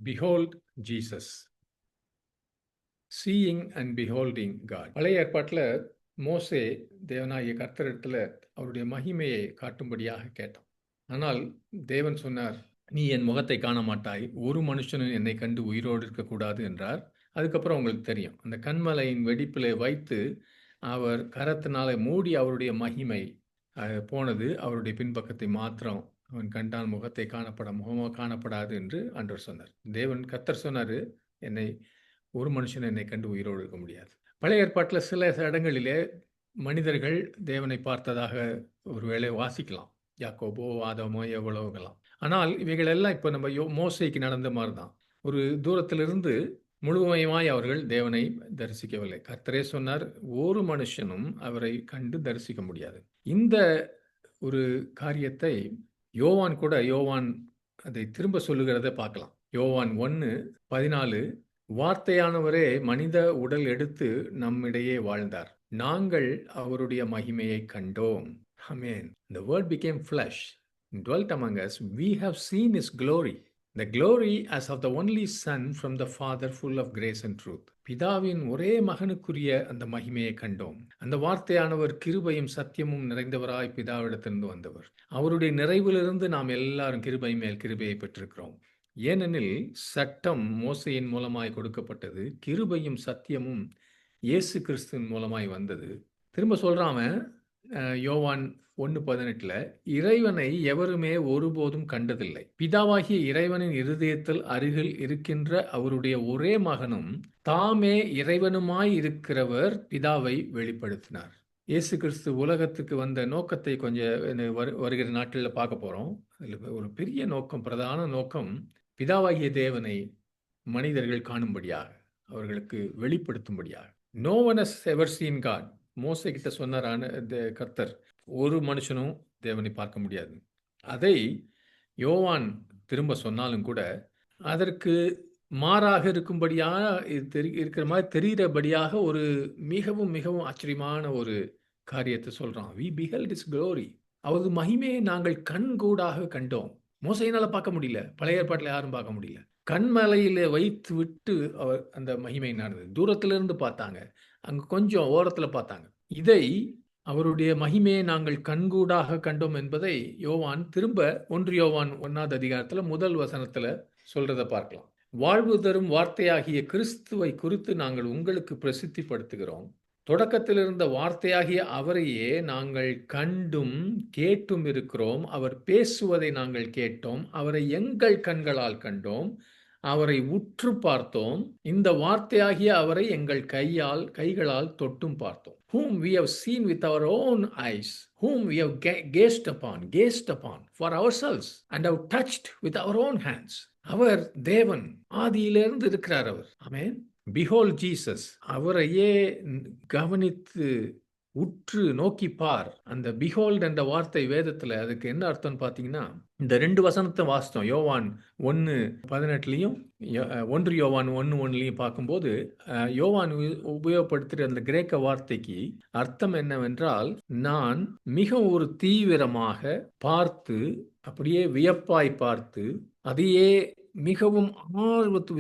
Behold Jesus. Seeing and beholding God. பழைய ஏற்பாட்டில் மோசே தேவனாகிய கர்த்தரிடத்தில் அவருடைய மகிமையை காட்டும்படியாக கேட்டான். ஆனால் தேவன் சொன்னார், நீ என் முகத்தை காண மாட்டாய், ஒரு மனுஷனும் என்னை கண்டு உயிரோடு இருக்கக்கூடாது என்றார். அதுக்கப்புறம் உங்களுக்கு தெரியும், அந்த கண்மலையின் வெடிப்பில் வைத்து அவர் கரத்தினால மூடி அவருடைய மகிமை போனது. அவருடைய பின்பக்கத்தை மாத்திரம் அவன் கண்டான், முகத்தை முகமாக காணப்படாது என்று ஆண்டவர் சொன்னார். தேவன் கர்த்தர் சொன்னார், ஒரு மனுஷன் என்னை கண்டு உயிரோடு இருக்க முடியாது. பழைய ஏற்பாட்டில் சில இடங்களிலே மனிதர்கள் தேவனை பார்த்ததாக ஒருவேளை வாசிக்கலாம், யாக்கோபோ ஆதாமோ எவ்வளவுகளாம். ஆனால் இவைகள் எல்லாம் இப்போ நம்ம மோசைக்கு நடந்த மாதிரி தான். ஒரு தூரத்திலிருந்து முழுமையாய் அவர்கள் தேவனை தரிசிக்கவில்லை. கர்த்தரே சொன்னார், ஒரு மனுஷனும் அவரை கண்டு தரிசிக்க முடியாது. இந்த ஒரு காரியத்தை யோவான் அதை திரும்ப சொல்லுகிறத பார்க்கலாம். யோவான் 1:14, வார்த்தையானவரே மனித உடல் எடுத்து நம்மிடையே வாழ்ந்தார், நாங்கள் அவருடைய மகிமையை கண்டோம். Amen. The word became flesh and dwelt among us. We have seen his glory, the glory as of the only son from the Father, full of grace and truth. பிதாவின் ஒரே மகனுக்குரிய அந்த மகிமையை கண்டோம். அந்த வார்த்தையானவர் கிருபையும் சத்தியமும் நிறைந்தவராய் பிதாவிடத்திலிருந்து வந்தவர். அவருடைய நிறைவிலிருந்து நாம் எல்லாரும் கிருபை மேல் கிருபையை பெற்றிருக்கிறோம். ஏனெனில் சட்டம் மோசையின் மூலமாய் கொடுக்கப்பட்டது, கிருபையும் சத்தியமும் இயேசு கிறிஸ்துவின் மூலமாய் வந்தது. திரும்ப சொல்றாம யோவான் 1:18, இறைவனை எவருமே ஒருபோதும் கண்டதில்லை, பிதாவாகிய இறைவனின் இருதயத்தில் அருகில் இருக்கின்ற அவருடைய ஒரே மகனும் தாமே இறைவனுமாய் இருக்கிறவர் பிதாவை வெளிப்படுத்தினார். இயேசு கிறிஸ்து உலகத்துக்கு வந்த நோக்கத்தை கொஞ்சம் வருகிற நாட்களில் பார்க்க போறோம். அதில் ஒரு பெரிய நோக்கம், பிரதான நோக்கம், பிதாவாகிய தேவனை மனிதர்கள் காணும்படியாக, அவர்களுக்கு வெளிப்படுத்தும்படியாக. No one has ever seen God. மோசே கிட்ட சொன்னாரான கர்த்தர், ஒரு மனுஷனும் தேவனை பார்க்க முடியாது. அதை யோவான் திரும்ப சொன்னாலும் கூட அதற்கு மாறாக இருக்கும்படியாக இருக்கிற மாதிரி தெரிகிறபடியாக ஒரு மிகவும் மிகவும் ஆச்சரியமான ஒரு காரியத்தை சொல்றான். We beheld his glory. அவரது மகிமையை நாங்கள் கண்கூடாக கண்டோம். மோசையினால பார்க்க முடியல, பழைய ஏற்பாட்டில் யாரும் பார்க்க முடியல. கண்மலையில வைத்து விட்டு அவர் அந்த மகிமை நடந்தது. தூரத்திலிருந்து பார்த்தாங்க, அங்க கொஞ்சம் ஓரத்தில் பார்த்தாங்க. இதை அவருடைய மகிமையை நாங்கள் கண்கூடாக கண்டோம் என்பதை யோவான் திரும்ப 1 யோவான் 1 முதல் வசனத்துல சொல்றத பார்க்கலாம். வாழ்வு தரும் வார்த்தையாகிய கிறிஸ்துவை குறித்து நாங்கள் உங்களுக்கு பிரசித்திப்படுத்துகிறோம். தொடக்கத்தில் இருந்த வார்த்தையாகிய அவரையே நாங்கள் கண்டும் கேட்டும் இருக்கிறோம். அவர் பேசுவதை நாங்கள் கேட்டோம், அவரை எங்கள் கண்களால் கண்டோம், அவரை உற்று பார்த்தோம். இந்த வார்த்தையாகிய அவரை எங்கள் கைகளால் தொட்டும் பார்த்தோம். Whom we have seen with our own eyes, whom we have gazed upon for ourselves, and have touched with our own hands. அவர் தேவன், ஆதியிலிருந்து இருக்கிறார் அவர். ஆமென். Behold Jesus. அவரையே கவனித்து உற்று நோக்கி பார். அந்த behold என்ற வார்த்தை வேதத்துல அதுக்கு என்ன அர்த்தம் பார்த்தீங்கன்னா, இந்த 2 வசனத்தை வாசித்தோம். யோவான் 1:18 1 யோவான் 1:1 பார்க்கும்போது யோவான் உபயோகப்படுத்துகிற அந்த கிரேக்க வார்த்தைக்கு அர்த்தம் என்னவென்றால், நான் மிக ஒரு தீவிரமாக பார்த்து, அப்படியே வியப்பாய் பார்த்து, அதையே மிகவும்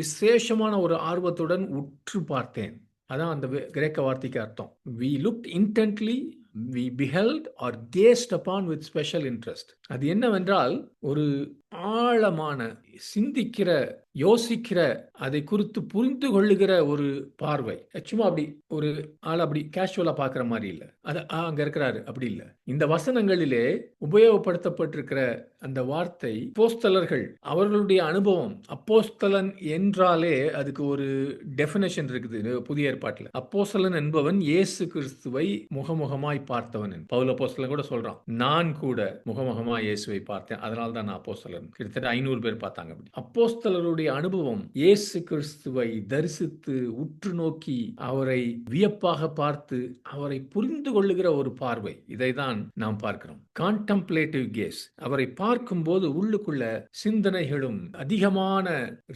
விசேஷமான ஒரு ஆர்வத்துடன் உற்று பார்த்தேன். அதான் அந்த கிரேக்க வார்த்தைக்கு அர்த்தம். We looked intently, we beheld or gazed upon with special interest. அது என்னவென்றால், ஒரு ஆழமான சிந்திக்கிற, யோசிக்கிற, அதை குறித்து புரிந்து கொள்ளுகிற ஒரு பார்வை. சும்மா அப்படி ஒரு ஆள் அப்படி கேஷுவலா பார்க்குற மாதிரி இல்லை. அது அங்க இருக்கிறாரு அப்படி இல்லை. இந்த வசனங்களிலே உபயோகப்படுத்தப்பட்டிருக்கிற அந்த வார்த்தை அப்போஸ்தலர்கள், அவர்களுடைய அனுபவம். அப்போஸ்தலன் என்றாலே அதுக்கு ஒரு டெஃபினேஷன் இருக்குது புதிய ஏற்பாட்டில். அப்போஸ்தலன் என்பவன் இயேசு கிறிஸ்துவை முகமுகமாய் பார்த்தவன். பவுல் அப்போஸ்தலன் கூட சொல்றான், நான் கூட முகமுகமாய் இயேசுவை பார்த்தேன், அதனால தான் நான் அப்போஸ்தலன். கிட்டத்தட்ட 500 பேர் பார்த்தாங்க. அப்போஸ்தலருடைய அனுபவம், இயேசு கிறிஸ்துவை தரிசித்து உற்று நோக்கி அவரை வியப்பாக பார்த்து அவரை புரிந்து கொள்ளுகிற ஒரு பார்வை. இதை தான் நாம் பார்க்கிறோம். Contemplative case. அவரை பார்க்கும்போது உள்ளுக்குள்ள சிந்தனைகளும் அதிகமான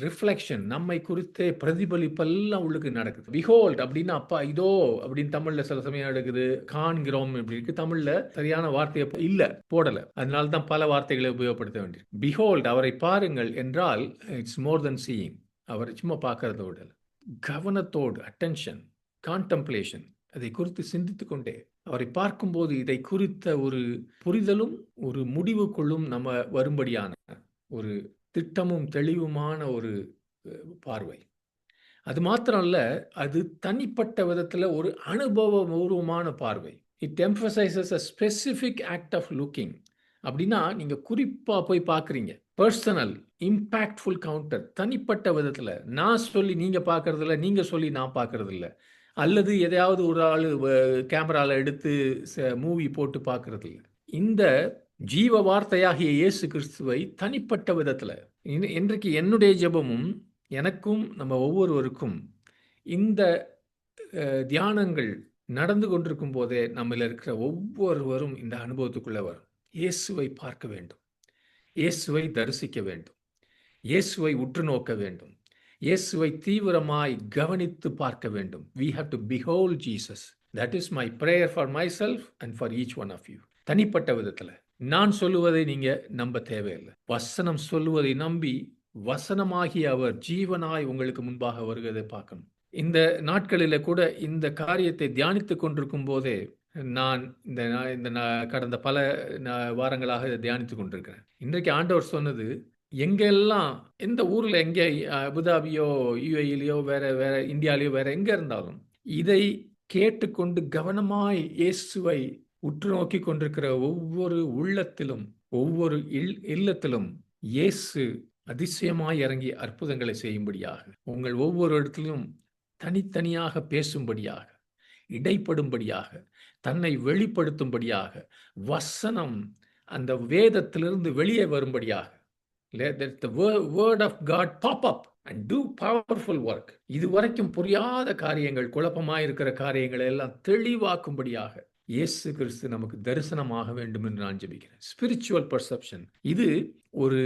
ரிஃப்ளெக்ஷன், நம்மை குறித்தே பிரதிபலிப்பெல்லாம் உள்ளுக்கு நடக்குது. பிஹோல்ட் அப்படின்னா அப்பா இதோ அப்படின்னு தமிழ்ல சில சமயம் எடுக்குது, காண்கிறோம் இப்படி இருக்கு. தமிழ்ல சரியான வார்த்தையை இல்ல, போடல. அதனால தான் பல வார்த்தைகளை உபயோகப்படுத்த வேண்டியது. பிஹோல்ட், அவரை பாருங்கள் என்றால் இட்ஸ் மோர் தென் சீயிங். அவரை சும்மா பார்க்கறத விட கவனத்தோடு, அட்டென்ஷன், கான்டம்ப்ளேஷன், அதை குறித்து சிந்தித்துக் கொண்டே அவரை பார்க்கும்போது இதை குறித்த ஒரு புரிதலும் ஒரு முடிவுக்குள்ளும் நம்ம வரும்படியான ஒரு திட்டமும் தெளிவுமான ஒரு பார்வை. அது மாத்திரம் இல்ல, அது தனிப்பட்ட விதத்துல ஒரு அனுபவபூர்வமான பார்வை. It emphasises a specific act of looking. அப்படின்னா நீங்க குறிப்பா போய் பார்க்குறீங்க. Personal, impactful counter. தனிப்பட்ட விதத்துல நான் சொல்லி நீங்க பார்க்கறதில்ல, நீங்க சொல்லி நான் பார்க்கறதில்ல. அல்லது எதையாவது ஒரு ஆளு கேமரால எடுத்து மூவி போட்டு பார்க்கறதில்ல. இந்த ஜீவ வார்த்தையாகிய இயேசு கிறிஸ்துவை தனிப்பட்ட விதத்துல இன்றைக்கு என்னுடைய ஜெபமும் எனக்கும் நம்ம ஒவ்வொருவருக்கும் இந்த தியானங்கள் நடந்து கொண்டிருக்கும் போதே நம்மள இருக்கிற ஒவ்வொருவரும் இந்த அனுபவத்துக்குள்ள வரும். இயேசுவை பார்க்க வேண்டும், இயேசுவை தரிசிக்க வேண்டும், இயேசுவை உற்று நோக்க வேண்டும், இயேசுவை தீவிரமாய் கவனித்து பார்க்க வேண்டும். We have to behold Jesus. That is my prayer for myself and for each one of you. தனிப்பட்ட விதத்துல நான் சொல்லுவதை நீங்க நம்ப தேவையில்லை. வசனம் சொல்லுவதை நம்பி வசனமாகிய அவர் ஜீவனாய் உங்களுக்கு முன்பாக வருவதை பார்க்கணும். இந்த நாட்களில கூட இந்த காரியத்தை தியானித்துக் கொண்டிருக்கும் போதே நான் கடந்த பல வாரங்களாக இதை தியானித்துக் கொண்டிருக்கிறேன். இன்றைக்கு ஆண்டவர் சொன்னது, எங்கெல்லாம் எந்த ஊர்ல எங்கே அபுதாபியோ யுஏஇலையோ வேற வேற இந்தியாலேயோ வேற எங்க இருந்தாலும் இதை கேட்டுக்கொண்டு கவனமாய் இயேசுவை உற்று நோக்கி கொண்டிருக்கிற ஒவ்வொரு உள்ளத்திலும் ஒவ்வொரு இல்லத்திலும் இயேசு அதிசயமாய் இறங்கி அற்புதங்களை செய்யும்படியாக, உங்கள் ஒவ்வொரு இடத்திலும் தனித்தனியாக பேசும்படியாக, இடைப்படும்படியாக, தன்னை வெளிப்படுத்தும்படியாக, வசனம் அந்த வேதத்திலிருந்து வெளியே வரும்படியாக, let the word of God pop up and do powerful work. இதுவரைக்கும் புரியாத காரியங்கள், குழப்பமாயிருக்கிற காரியங்களை எல்லாம் தெளிவாக்கும்படியாக இயேசு கிறிஸ்து நமக்கு தரிசனமாக வேண்டும் என்று நான் ஜெபிக்கிறேன். ஸ்பிரிச்சுவல் பர்செப்ஷன், இது ஒரு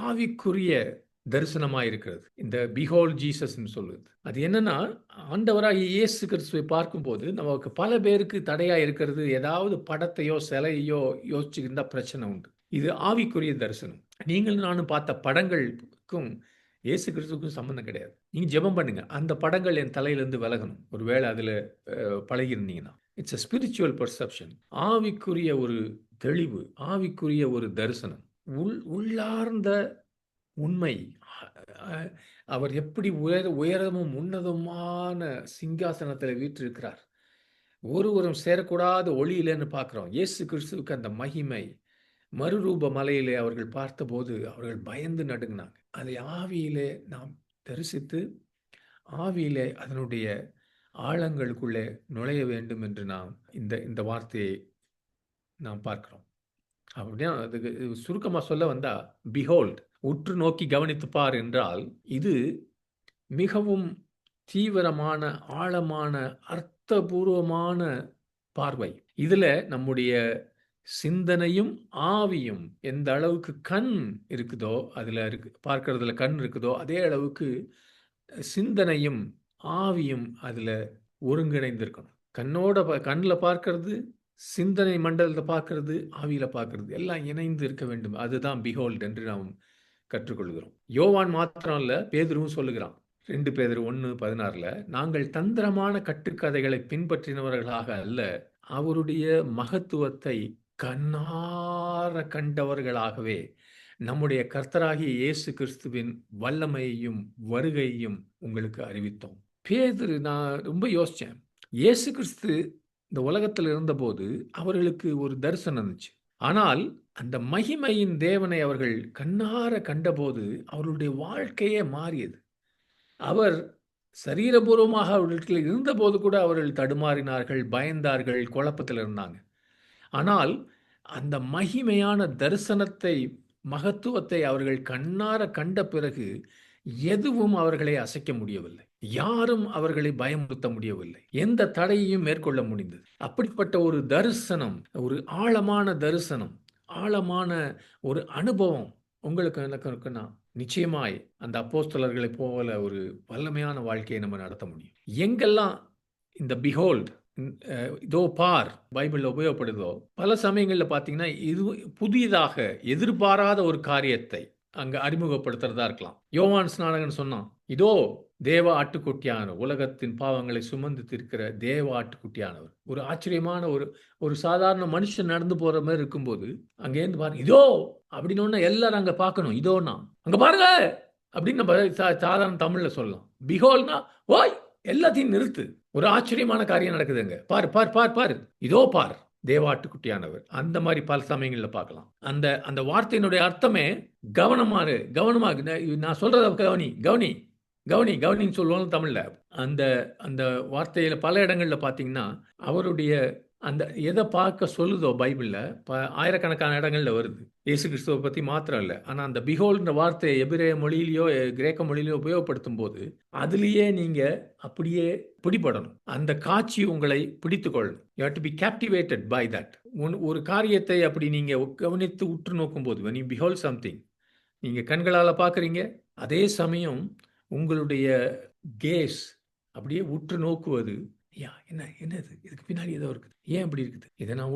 ஆவிக்குரிய தரிசனமாக இருக்கிறது. இந்த பிஹோல்ட் ஜீசஸ் சொல்லுது. அது என்னன்னா, ஆண்டவராகிய இயேசு கிறிஸ்துவை பார்க்கும்போது நமக்கு பல பேருக்கு தடையா இருக்கிறது ஏதாவது படத்தையோ சிலையோ யோசிச்சுக்கிட்டா பிரச்சனை உண்டு. இது ஆவிக்குரிய தரிசனம். நீங்களும் நானும் பார்த்த படங்களுக்கும் இயேசு கிறிஸ்துவுக்கும் சம்பந்தம் கிடையாது. நீங்க ஜெபம் பண்ணுங்க, அந்த படங்கள் என் தலையிலிருந்து விலகணும். ஒருவேளை அதுல பழகிருந்தீங்கன்னா, இட்ஸ் a ஸ்பிரிச்சுவல் பர்செப்ஷன். ஆவிக்குரிய ஒரு தெளிவு, ஆவிக்குரிய ஒரு தரிசனம், உள்ளார்ந்த உண்மை. அவர் எப்படி உயரமும் உன்னதமான சிங்காசனத்தில் வீற்றிருக்கிறார். ஒருவரும் சேரக்கூடாத ஒளியிலேன்னு பார்க்கிறோம். இயேசு கிறிஸ்துவுக்கு அந்த மகிமை மறுரூப மலையிலே அவர்கள் பார்த்தபோது அவர்கள் பயந்து நடுங்கினாங்க. அதை ஆவியிலே நாம் தரிசித்து ஆவியிலே அதனுடைய ஆழங்களுக்குள்ளே நுழைய வேண்டும் என்று நாம் இந்த வார்த்தையை நாம் பார்க்கிறோம். அப்படின்னா அதுக்கு சுருக்கமாக சொல்ல வந்தா, பிஹோல்ட், உற்று நோக்கி கவனித்து பார் என்றால் இது மிகவும் தீவிரமான, ஆழமான, அர்த்தபூர்வமான பார்வை. இதுல நம்முடைய சிந்தனையும் ஆவியும் எந்த அளவுக்கு கண் இருக்குதோ, அதுல பார்க்கறதுல கண் இருக்குதோ, அதே அளவுக்கு சிந்தனையும் ஆவியும் அதுல ஒருங்கிணைந்திருக்கணும். கண்ணில் பார்க்கறது, சிந்தனை மண்டலத்தை பார்க்கறது, ஆவியில பார்க்கறது எல்லாம் இணைந்து இருக்க வேண்டும். அதுதான் பிஹோல்ட் என்று நாம் கற்றுக்கொள்கிறோம். யோவான் மாத்திரம் இல்ல, பேதுருவும் சொல்லுகிறான். 2 பேதுரு 1:16 நாங்கள் தந்திரமான கட்டுக்கதைகளை பின்பற்றினவர்களாக அல்ல, அவருடைய மகத்துவத்தை கண்ணார கண்டவர்களாகவே நம்முடைய கர்த்தராகிய இயேசு கிறிஸ்துவின் வல்லமையையும் வருகையையும் உங்களுக்கு அறிவித்தோம். பேதுரு, நான் ரொம்ப யோசிச்சேன். இயேசு கிறிஸ்து இந்த உலகத்தில் இருந்தபோது அவர்களுக்கு ஒரு தரிசனம் இருந்துச்சு. ஆனால் அந்த மகிமையின் தேவனை அவர்கள் கண்ணார கண்டபோது அவர்களுடைய வாழ்க்கையே மாறியது. அவர் சரீரபூர்வமாக அவர்களிடத்தில் இருந்தபோது கூட அவர்கள் தடுமாறினார்கள், பயந்தார்கள், குழப்பத்தில் இருந்தாங்க. ஆனால் அந்த மகிமையான தரிசனத்தை, மகத்துவத்தை அவர்கள் கண்ணார கண்ட பிறகு எதுவும் அவர்களை அசைக்க முடியவில்லை. யாரும் அவர்களை பயமுறுத்த முடியவில்லை. எந்த தடையையும் மேற்கொள்ள முடிந்தது. அப்படிப்பட்ட ஒரு தரிசனம், ஒரு ஆழமான தரிசனம், ஆழமான ஒரு அனுபவம் உங்களுக்கு எனக்கு இருக்குன்னா, நிச்சயமாய் அந்த அப்போஸ்தலர்களை போல ஒரு வல்லமையான வாழ்க்கையை நம்ம நடத்த முடியும். எங்கெல்லாம் இந்த பிஹோல்ட், இதோ பார் பைபிள்ல உபயோகப்படுதோ, பல சமயங்கள்ல பார்த்தீங்கன்னா இது புதிதாக எதிர்பாராத ஒரு காரியத்தை அங்க அறிமுகப்படுத்துறதா இருக்கலாம். யோவான் ஸ்நானகன் சொன்னான், "இதோ தேவ ஆட்டுக்குட்டியானவர், உலகத்தின் பாவங்களை சுமந்து தீர்க்கிற தேவ ஆட்டுக்குட்டியானவர்." ஒரு ஆச்சரியமான ஒரு ஒரு சாதாரண மனுஷன் நடந்து போற மாரி இருக்கும்போது, அங்கேருந்து பாருங்க, "இதோ" அப்படின்னோன எல்லாரும் அங்க பார்க்கணும். இதோன்னா, "அங்க பாருங்க" அப்படின்னு நம்ம சாதாரண தமிழ்ல சொல்லலாம். பிஹோல்ட்னா, "ஓய்! எல்லாத்தையும் நிறுத்து." ஒரு ஆச்சரியமான காரியம் நடக்குது அங்க. "பாரு, பார், பார், பார். இதோ பார்." தேவாட்டுக்குட்டியானவர். அந்த மாரி பல சமயங்கள்ல பார்க்கலாம். அந்த அந்த வார்த்தையினுடைய அர்த்தமே கவனமா இரு, கவனமா நான் சொல்றத கவனி, கவனி, கவனி, கவனின்னு சொல்லுவாங்க தமிழ்ல. அந்த அந்த வார்த்தையில பல இடங்கள்ல பார்த்தீங்கன்னா, அவருடைய அந்த எத பார்க்க சொல்லுதோ பைபிள்ல, ஆயிரக்கணக்கான இடங்கள்ல வருது. இயேசு கிறிஸ்துவ பத்தி மாத்திரம் இல்ல. ஆனா அந்த பிஹோல்ட்ன்ற வார்த்தைய எபிரேய மொழியிலயோ, கிரேக்க மொழியிலயோ உபயோகப்படுத்தும்போது, அதிலேயே நீங்க அப்படியே பிடிபடணும். அந்த காட்சி உங்களை பிடித்துக்கொள்ளணும். You have to be captivated by that. ஒரு காரியத்தை அப்படி நீங்க கவனித்து உற்று நோக்கும்போது, when you behold something, நீங்க கண்களால பார்க்குறீங்க. அதே சமயம் உங்களுடைய கேஸ் அப்படியே உற்று நோக்குவது, என்ன என்னது? இதுக்கு பின்னாடி ஏதோ இருக்குது. ஏன் இப்படி இருக்குது? இத நான்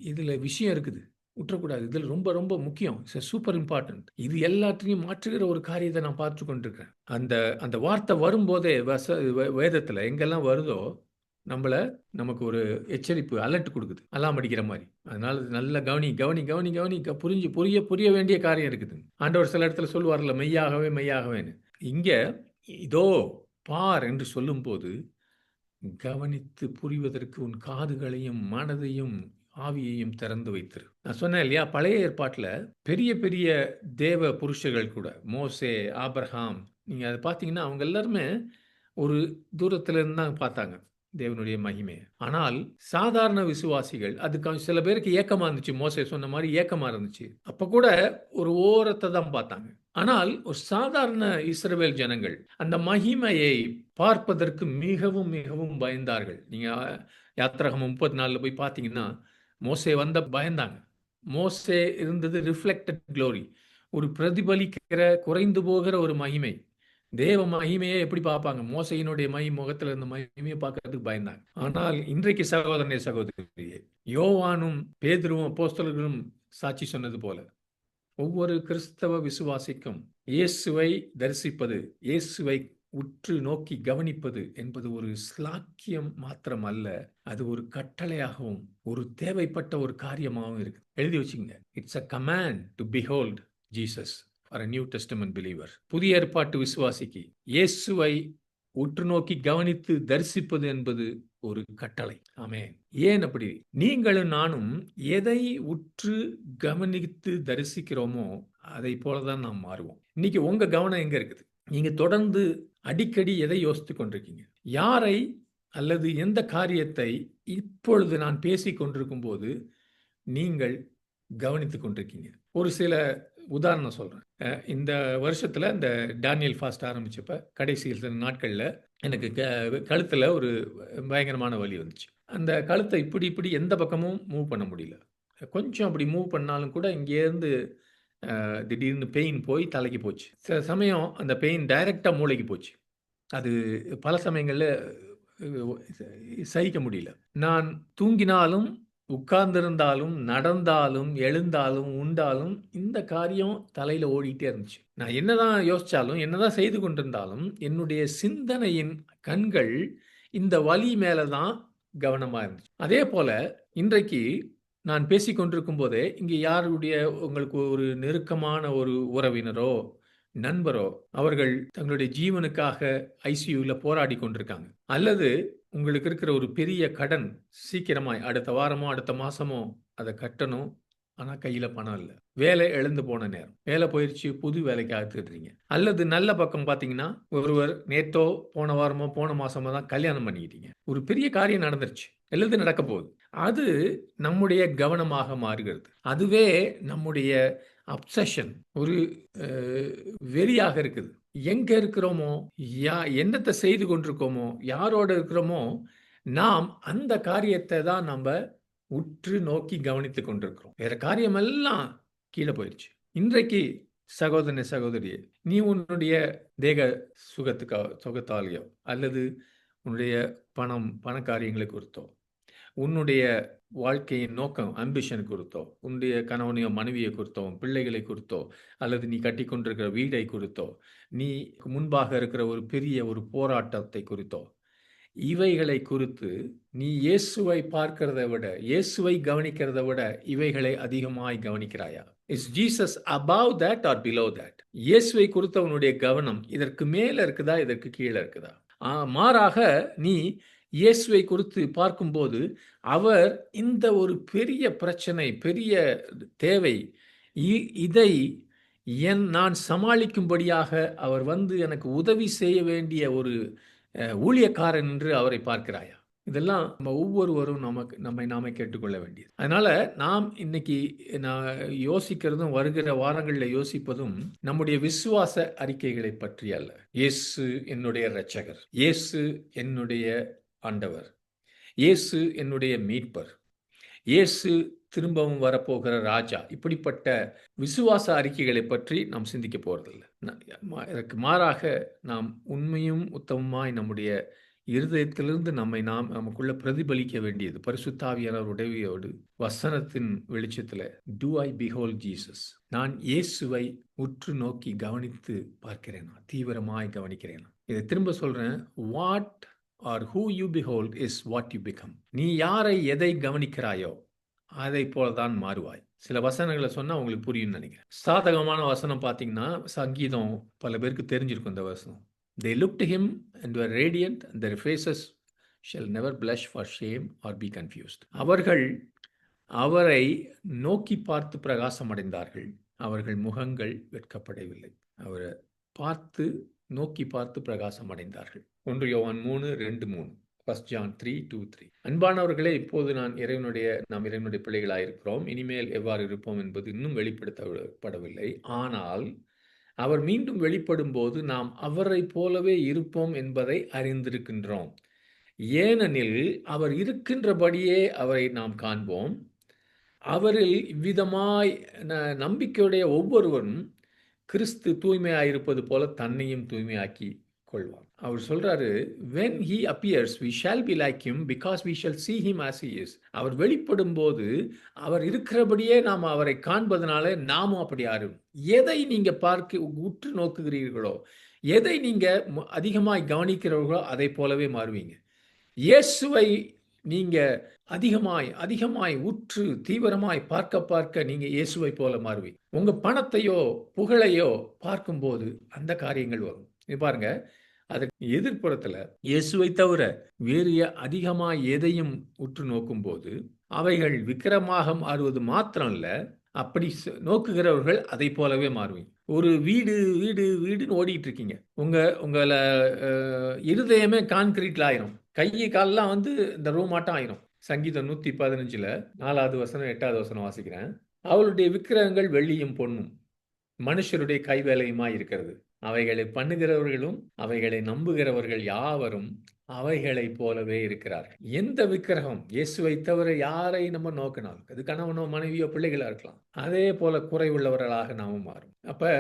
இதுல விஷயம் இருக்குது. உற்றக்கூடாது. இதுல ரொம்ப ரொம்ப முக்கியம். It's super important. இது எல்லாத்தையும் மாற்றுகிற ஒரு காரியத்த நான் பார்த்துக் கொண்டிருக்கிறேன். அந்த அந்த வார்த்தை வரும்போதே வேதத்துல எங்கெல்லாம் வருதோ, நம்மள நமக்கு ஒரு எச்சரிப்பு, அலர்ட் குடுக்குது. அலார்ம் அடிக்கிற மாரி. அதனால நல்லா கவனி, கவனி, கவனி, கவனி. புரிய வேண்டிய காரியம் இருக்குது. ஆண்டவர் சில இடத்துல சொல்லுவார்ல, மெய்யாகவே, மெய்யாகவேன்னு. இங்க இதோ பார் என்று சொல்லும்போது, கவனித்து புரிவதற்கு உன் காதுகளையும், மனதையும், ஆவியையும் திறந்து வைத்திரு. நான் சொன்னேன் இல்லையா, பழைய ஏற்பாட்டுல பெரிய பெரிய தேவ புருஷர்கள் கூட, மோசே, ஆபிரகாம், நீங்க அத பார்த்தீங்கன்னா, அவங்க எல்லாருமே ஒரு தூரத்துல இருந்து தான் பார்த்தாங்க, தேவனுடைய மகிமைய. ஆனால் சாதாரண விசுவாசிகள், அதுக்கு சில பேருக்கு ஏக்கமா இருந்துச்சு. மோசே சொன்ன மாரி ஏக்கமா இருந்துச்சு. அப்ப கூட ஒரு ஓரத்த தான் பார்த்தாங்க. ஆனால் ஒரு சாதாரண இஸ்ரவேல் ஜனங்கள் அந்த மகிமையை பார்ப்பதற்கு மிகவும், மிகவும் பயந்தார்கள். நீங்க யாத்திராகமம் 34ல போய் பார்த்தீங்கன்னா, மோசே வந்த பயந்தாங்க. மோசே இருந்தது ரிஃப்ளெக்டட் குளோரி. ஒரு பிரதிபலிக்கிற, குறைந்து போகிற ஒரு மகிமை. தேவ மகிமையை எப்படி பார்ப்பாங்க? மோசேயினுடைய முகத்துல இருந்த மகிமையை பார்க்கறதுக்கு பயந்தாங்க. ஆனால் இன்றைக்கு சகோதரனே, சகோதரியே, யோவானும் பேதுருவும் அப்போஸ்தலர்களும் சாட்சி சொன்னது போல, ஒவ்வொரு கிறிஸ்தவ விசுவாசிக்கும் இயேசுவை தரிசிப்பது, இயேசுவை உற்று நோக்கி கவனிப்பது என்பது ஒரு ஸ்லாக்கியம் மாத்திரம் அல்ல. அது ஒரு கட்டளையாகவும், ஒரு தேவைப்பட்ட ஒரு காரியமாகவும் இருக்கு. எழுதி வச்சுக்கங்க. It's a command to behold Jesus for a New Testament believer. புதிய ஏற்பாட்டு விசுவாசிக்கு இயேசுவை உற்று நோக்கி கவனித்து தரிசிப்பது என்பது ஒரு கட்டளை. ஆமென். ஏன் அப்படி? நீங்களும் நானும் எதை உற்று கவனித்து தரிசிக்கிறோமோ, அதைப் போல தான் நாம் மாறுவோம். இன்னைக்கு உங்க கவனம் எங்க இருக்குது? நீங்க தொடர்ந்து அடிக்கடி எதை யோசித்துக் கொண்டிருக்கீங்க? யாரை அல்லது எந்த காரியத்தை இப்பொழுது நான் பேசிக் கொண்டிருக்கும்போது நீங்கள் கவனித்துக் கொண்டிருக்கீங்க? ஒரு சில உதாரணம் சொல்றேன். இந்த வருஷத்துல இந்த டானியல் ஃபாஸ்ட் ஆரம்பிச்சப்ப, கடைசி சில நாட்கள்ல எனக்கு கழுத்துல ஒரு பயங்கரமான வலி வந்துச்சு. அந்த கழுத்த இப்படி இப்படி எந்த பக்கமும் மூவ் பண்ண முடியல. கொஞ்சம் அப்படி மூவ் பண்ணாலும் கூட இங்கேருந்து திடீர்னு பெயின் போய் தலைக்கு போச்சு. சில சமயம் அந்த பெயின் டைரக்ட்டா மூளைக்கு போச்சு. அது பல சமயங்கள்ல சகிக்க முடியல. நான் தூங்கினாலும், உட்கார்ந்திருந்தாலும், நடந்தாலும், எழுந்தாலும், உண்டாலும் இந்த காரியம் தலையில ஓடிட்டே இருந்துச்சு. நான் என்னதான் யோசிச்சாலும், என்னதான் செய்து கொண்டிருந்தாலும், என்னுடைய சிந்தனையின் கண்கள் இந்த வலி மேல தான் கவனமா இருந்துச்சு. அதேபோல இன்றைக்கு நான் பேசிக் கொண்டிருக்கும்போதே, இங்கே யாருடைய உங்களுக்கு ஒரு நெருக்கமான ஒரு உறவினரோ, நண்பரோ, அவர்கள் தங்களுடைய ஜீவனுக்காக ஐசியூல போராடிக் கொண்டிருக்காங்க. அல்லது உங்களுக்கு இருக்கிற ஒரு பெரிய கடன் சீக்கிரமாய் அடுத்த வாரமோ, அடுத்த மாசமோ அத கட்டணும். ஆனா கையில பணம் இல்ல. வேலை இழந்து போன நேரம். வேலை போயிருச்சு, புது வேலைக்காக தேடுறீங்க. அல்லது நல்ல பக்கம் பார்த்தீங்கன்னா, ஒருவர் நேத்தோ, போன வாரமோ, போன மாசமோ தான் கல்யாணம் பண்ணிக்கிட்டீங்க. ஒரு பெரிய காரியம் நடந்துருச்சு. அல்லது நடக்கப் போகுது. அது நம்முடைய கவனமாக மாறுகிறது. அதுவே நம்முடைய அப்சஷன் ஒரு அ வெறியாக இருக்குது. எங்க இருக்கிறோமோ, என்னத்த செய்து கொண்டிருக்கோமோ, யாரோட இருக்கிறோமோ, நாம் அந்த காரியத்த தான் நம்ப உற்று நோக்கி கவனித்துக் கொண்டிருக்கிறோம். வேற காரியமெல்லாம் கீழ போயிருச்சு. இன்றைக்கு சகோதரனே, சகோதரியே, நீ உன்னுடைய தேக சுகத்தாலயோ அல்லது உன்னுடைய பண காரியங்களை குறித்தோ, உன்னுடைய வாழ்க்கையின் நோக்கம், ஆம்பிஷன் குறித்தோ, உன்னுடைய கணவனையோ, மனைவியை குறித்தோ, உன் பிள்ளைகளை குறித்தோ, அல்லது நீ கட்டிக்கொண்டிருக்கிற வீடை குறித்தோ, நீ முன்பாக இருக்கிற ஒரு பெரிய ஒரு போராட்டத்தை குறித்தோ, இவைகளை குறித்து நீ இயேசுவை பார்க்கிறதை விட, இயேசுவை கவனிக்கிறதை விட, இவைகளை அதிகமாய் கவனிக்கிறாயா? Is Jesus above that or below that? இயேசுவை குறித்த உன்னுடைய கவனம் இதற்கு மேல இருக்குதா, இதற்கு கீழே இருக்குதா? மாறாக நீ இயேசுவை குறித்து பார்க்கும்போது, அவர் இந்த ஒரு பெரிய பிரச்சனை, பெரிய தேவை, இதை நான் சமாளிக்கும்படியாக அவர் வந்து எனக்கு உதவி செய்ய வேண்டிய ஒரு ஊழியக்காரன் என்று அவரை பார்க்கிறாயா? இதெல்லாம் நம்ம ஒவ்வொருவரும் நம்மை நாமே கேட்டுக்கொள்ள வேண்டியது. அதனால நாம் இன்னைக்கு நான் யோசிக்கிறதும், வருகிற வாரங்களில் யோசிப்பதும் நம்முடைய விசுவாச அறிக்கைகளை பற்றி அல்ல. இயேசு என்னுடைய இரட்சகர், இயேசு என்னுடைய ஆண்டவர், இயேசு என்னுடைய மீட்பர், இயேசு திரும்பவும் வரப்போகிற ராஜா, இப்படிப்பட்ட விசுவாச அறிக்கைகளை பற்றி நாம் சிந்திக்க போறதில்லை. இதற்கு மாறாக நாம் உண்மையும் உத்தமமாய் நம்முடைய இருதயத்திலிருந்து நாம் நமக்குள்ள பிரதிபலிக்க வேண்டியது பரிசுத்த ஆவியானவர் உதவியோடு வசனத்தின் வெளிச்சத்தில் டு ஐ பிஹோல்ட் ஜீசஸ், நான் இயேசுவை உற்று நோக்கி கவனித்து பார்க்கிறேனா, தீவிரமாய் கவனிக்கிறேனா? இதை திரும்ப சொல்றேன், what are who you behold is what you become. நீ யாரை எதை கவனிக்கிறாயோ அதை போலதான் மாறுவாய். சில வசனங்களை சொன்னா உங்களுக்கு புரியும்னு நினைக்கிறேன். சாதகமான வசனம் பார்த்தீங்கன்னா, சங்கீதம் பல பேருக்கு தெரிஞ்சிருக்கும் இந்த வசனம். They looked to him and were radiant, and their faces shall never blush for shame or be confused. அவர்கள் அவரை நோக்கி பார்த்து பிரகாசம் அடைந்தார்கள், அவர்கள் முகங்கள் வெட்கப்படவில்லை. அவரை பார்த்து நோக்கி பார்த்து பிரகாசம் அடைந்தார்கள். 1 யோவான் 3:2-3, 1 John 3:2-3. அன்பானவர்களே, இப்போது நாம் இறைவனுடைய பிள்ளைகளாயிருக்கிறோம். இனிமேல் எவ்வாறு இருப்போம் என்பது இன்னும் வெளிப்படுத்தப்படவில்லை. ஆனால் அவர் மீண்டும் வெளிப்படும் போது நாம் அவரை போலவே இருப்போம் என்பதை அறிந்திருக்கின்றோம். ஏனெனில் அவர் இருக்கின்றபடியே அவரை நாம் காண்போம். அவரில் இவ்விதமாய் நம்பிக்கையுடைய ஒவ்வொருவரும் கிறிஸ்து தூய்மையாயிருப்பது போல தன்னையும் தூய்மையாக்கி கொள்வார். அவர் சொல்றாரு, when he appears we shall be like him because we shall see him as he is. அவர் வெளிப்படும் போது அவர் இருக்கிறபடியே நாம் அவரை காண்பதனால நாமும் அப்படி ஆறும். எதை நீங்க உற்று நோக்குகிறீர்களோ, எதை நீங்க அதிகமாய் கவனிக்கிறீர்களோ அதை போலவே மாறுவீங்க. இயேசுவை நீங்க அதிகமாய் உற்று தீவிரமாய் பார்க்க நீங்க இயேசுவை போல மாறுவீங்க. உங்க பணத்தையோ புகழையோ பார்க்கும்போது அந்த காரியங்கள் வரும். பாருங்க, அதற்கு எதிர்ப்புறத்துல இயேசுவை தவிர வேறு அதிகமாய் எதையும் உற்று நோக்கும் போது அவைகள் விக்கிரமாக மாறுவது மாத்திரம் இல்ல, அப்படி நோக்குகிறவர்கள் அதை போலவே மாறுவீங்க. ஒரு வீடுன்னு ஓடிட்டு இருக்கீங்க, உங்களை இருதயமே கான்கிரீட்ல ஆயிரும், கையை காலெல்லாம் வந்து இந்த ரூம் ஆட்டம் ஆயிரும். சங்கீதம் 115 4வது வசனம் 8வது வசனம் வாசிக்கிறேன். அவளுடைய விக்கிரகங்கள் வெள்ளியும் பொன்னும் மனுஷருடைய கைவேலையுமாய் இருக்கிறது. அவைகளை பண்ணுகிறவர்களும் அவைகளை நம்புகிறவர்கள் யாவரும் அவைகளை போலவே இருக்கிறார்கள். எந்த விக்கிரகம் இயேசுவை தவிர யாரை நம்ம நோக்கினாலும், அது கணவனோ மனைவியோ பிள்ளைகளா இருக்கலாம், அதே போல குறைவுள்ளவர்களாக நாமும் மாறும். அப்ப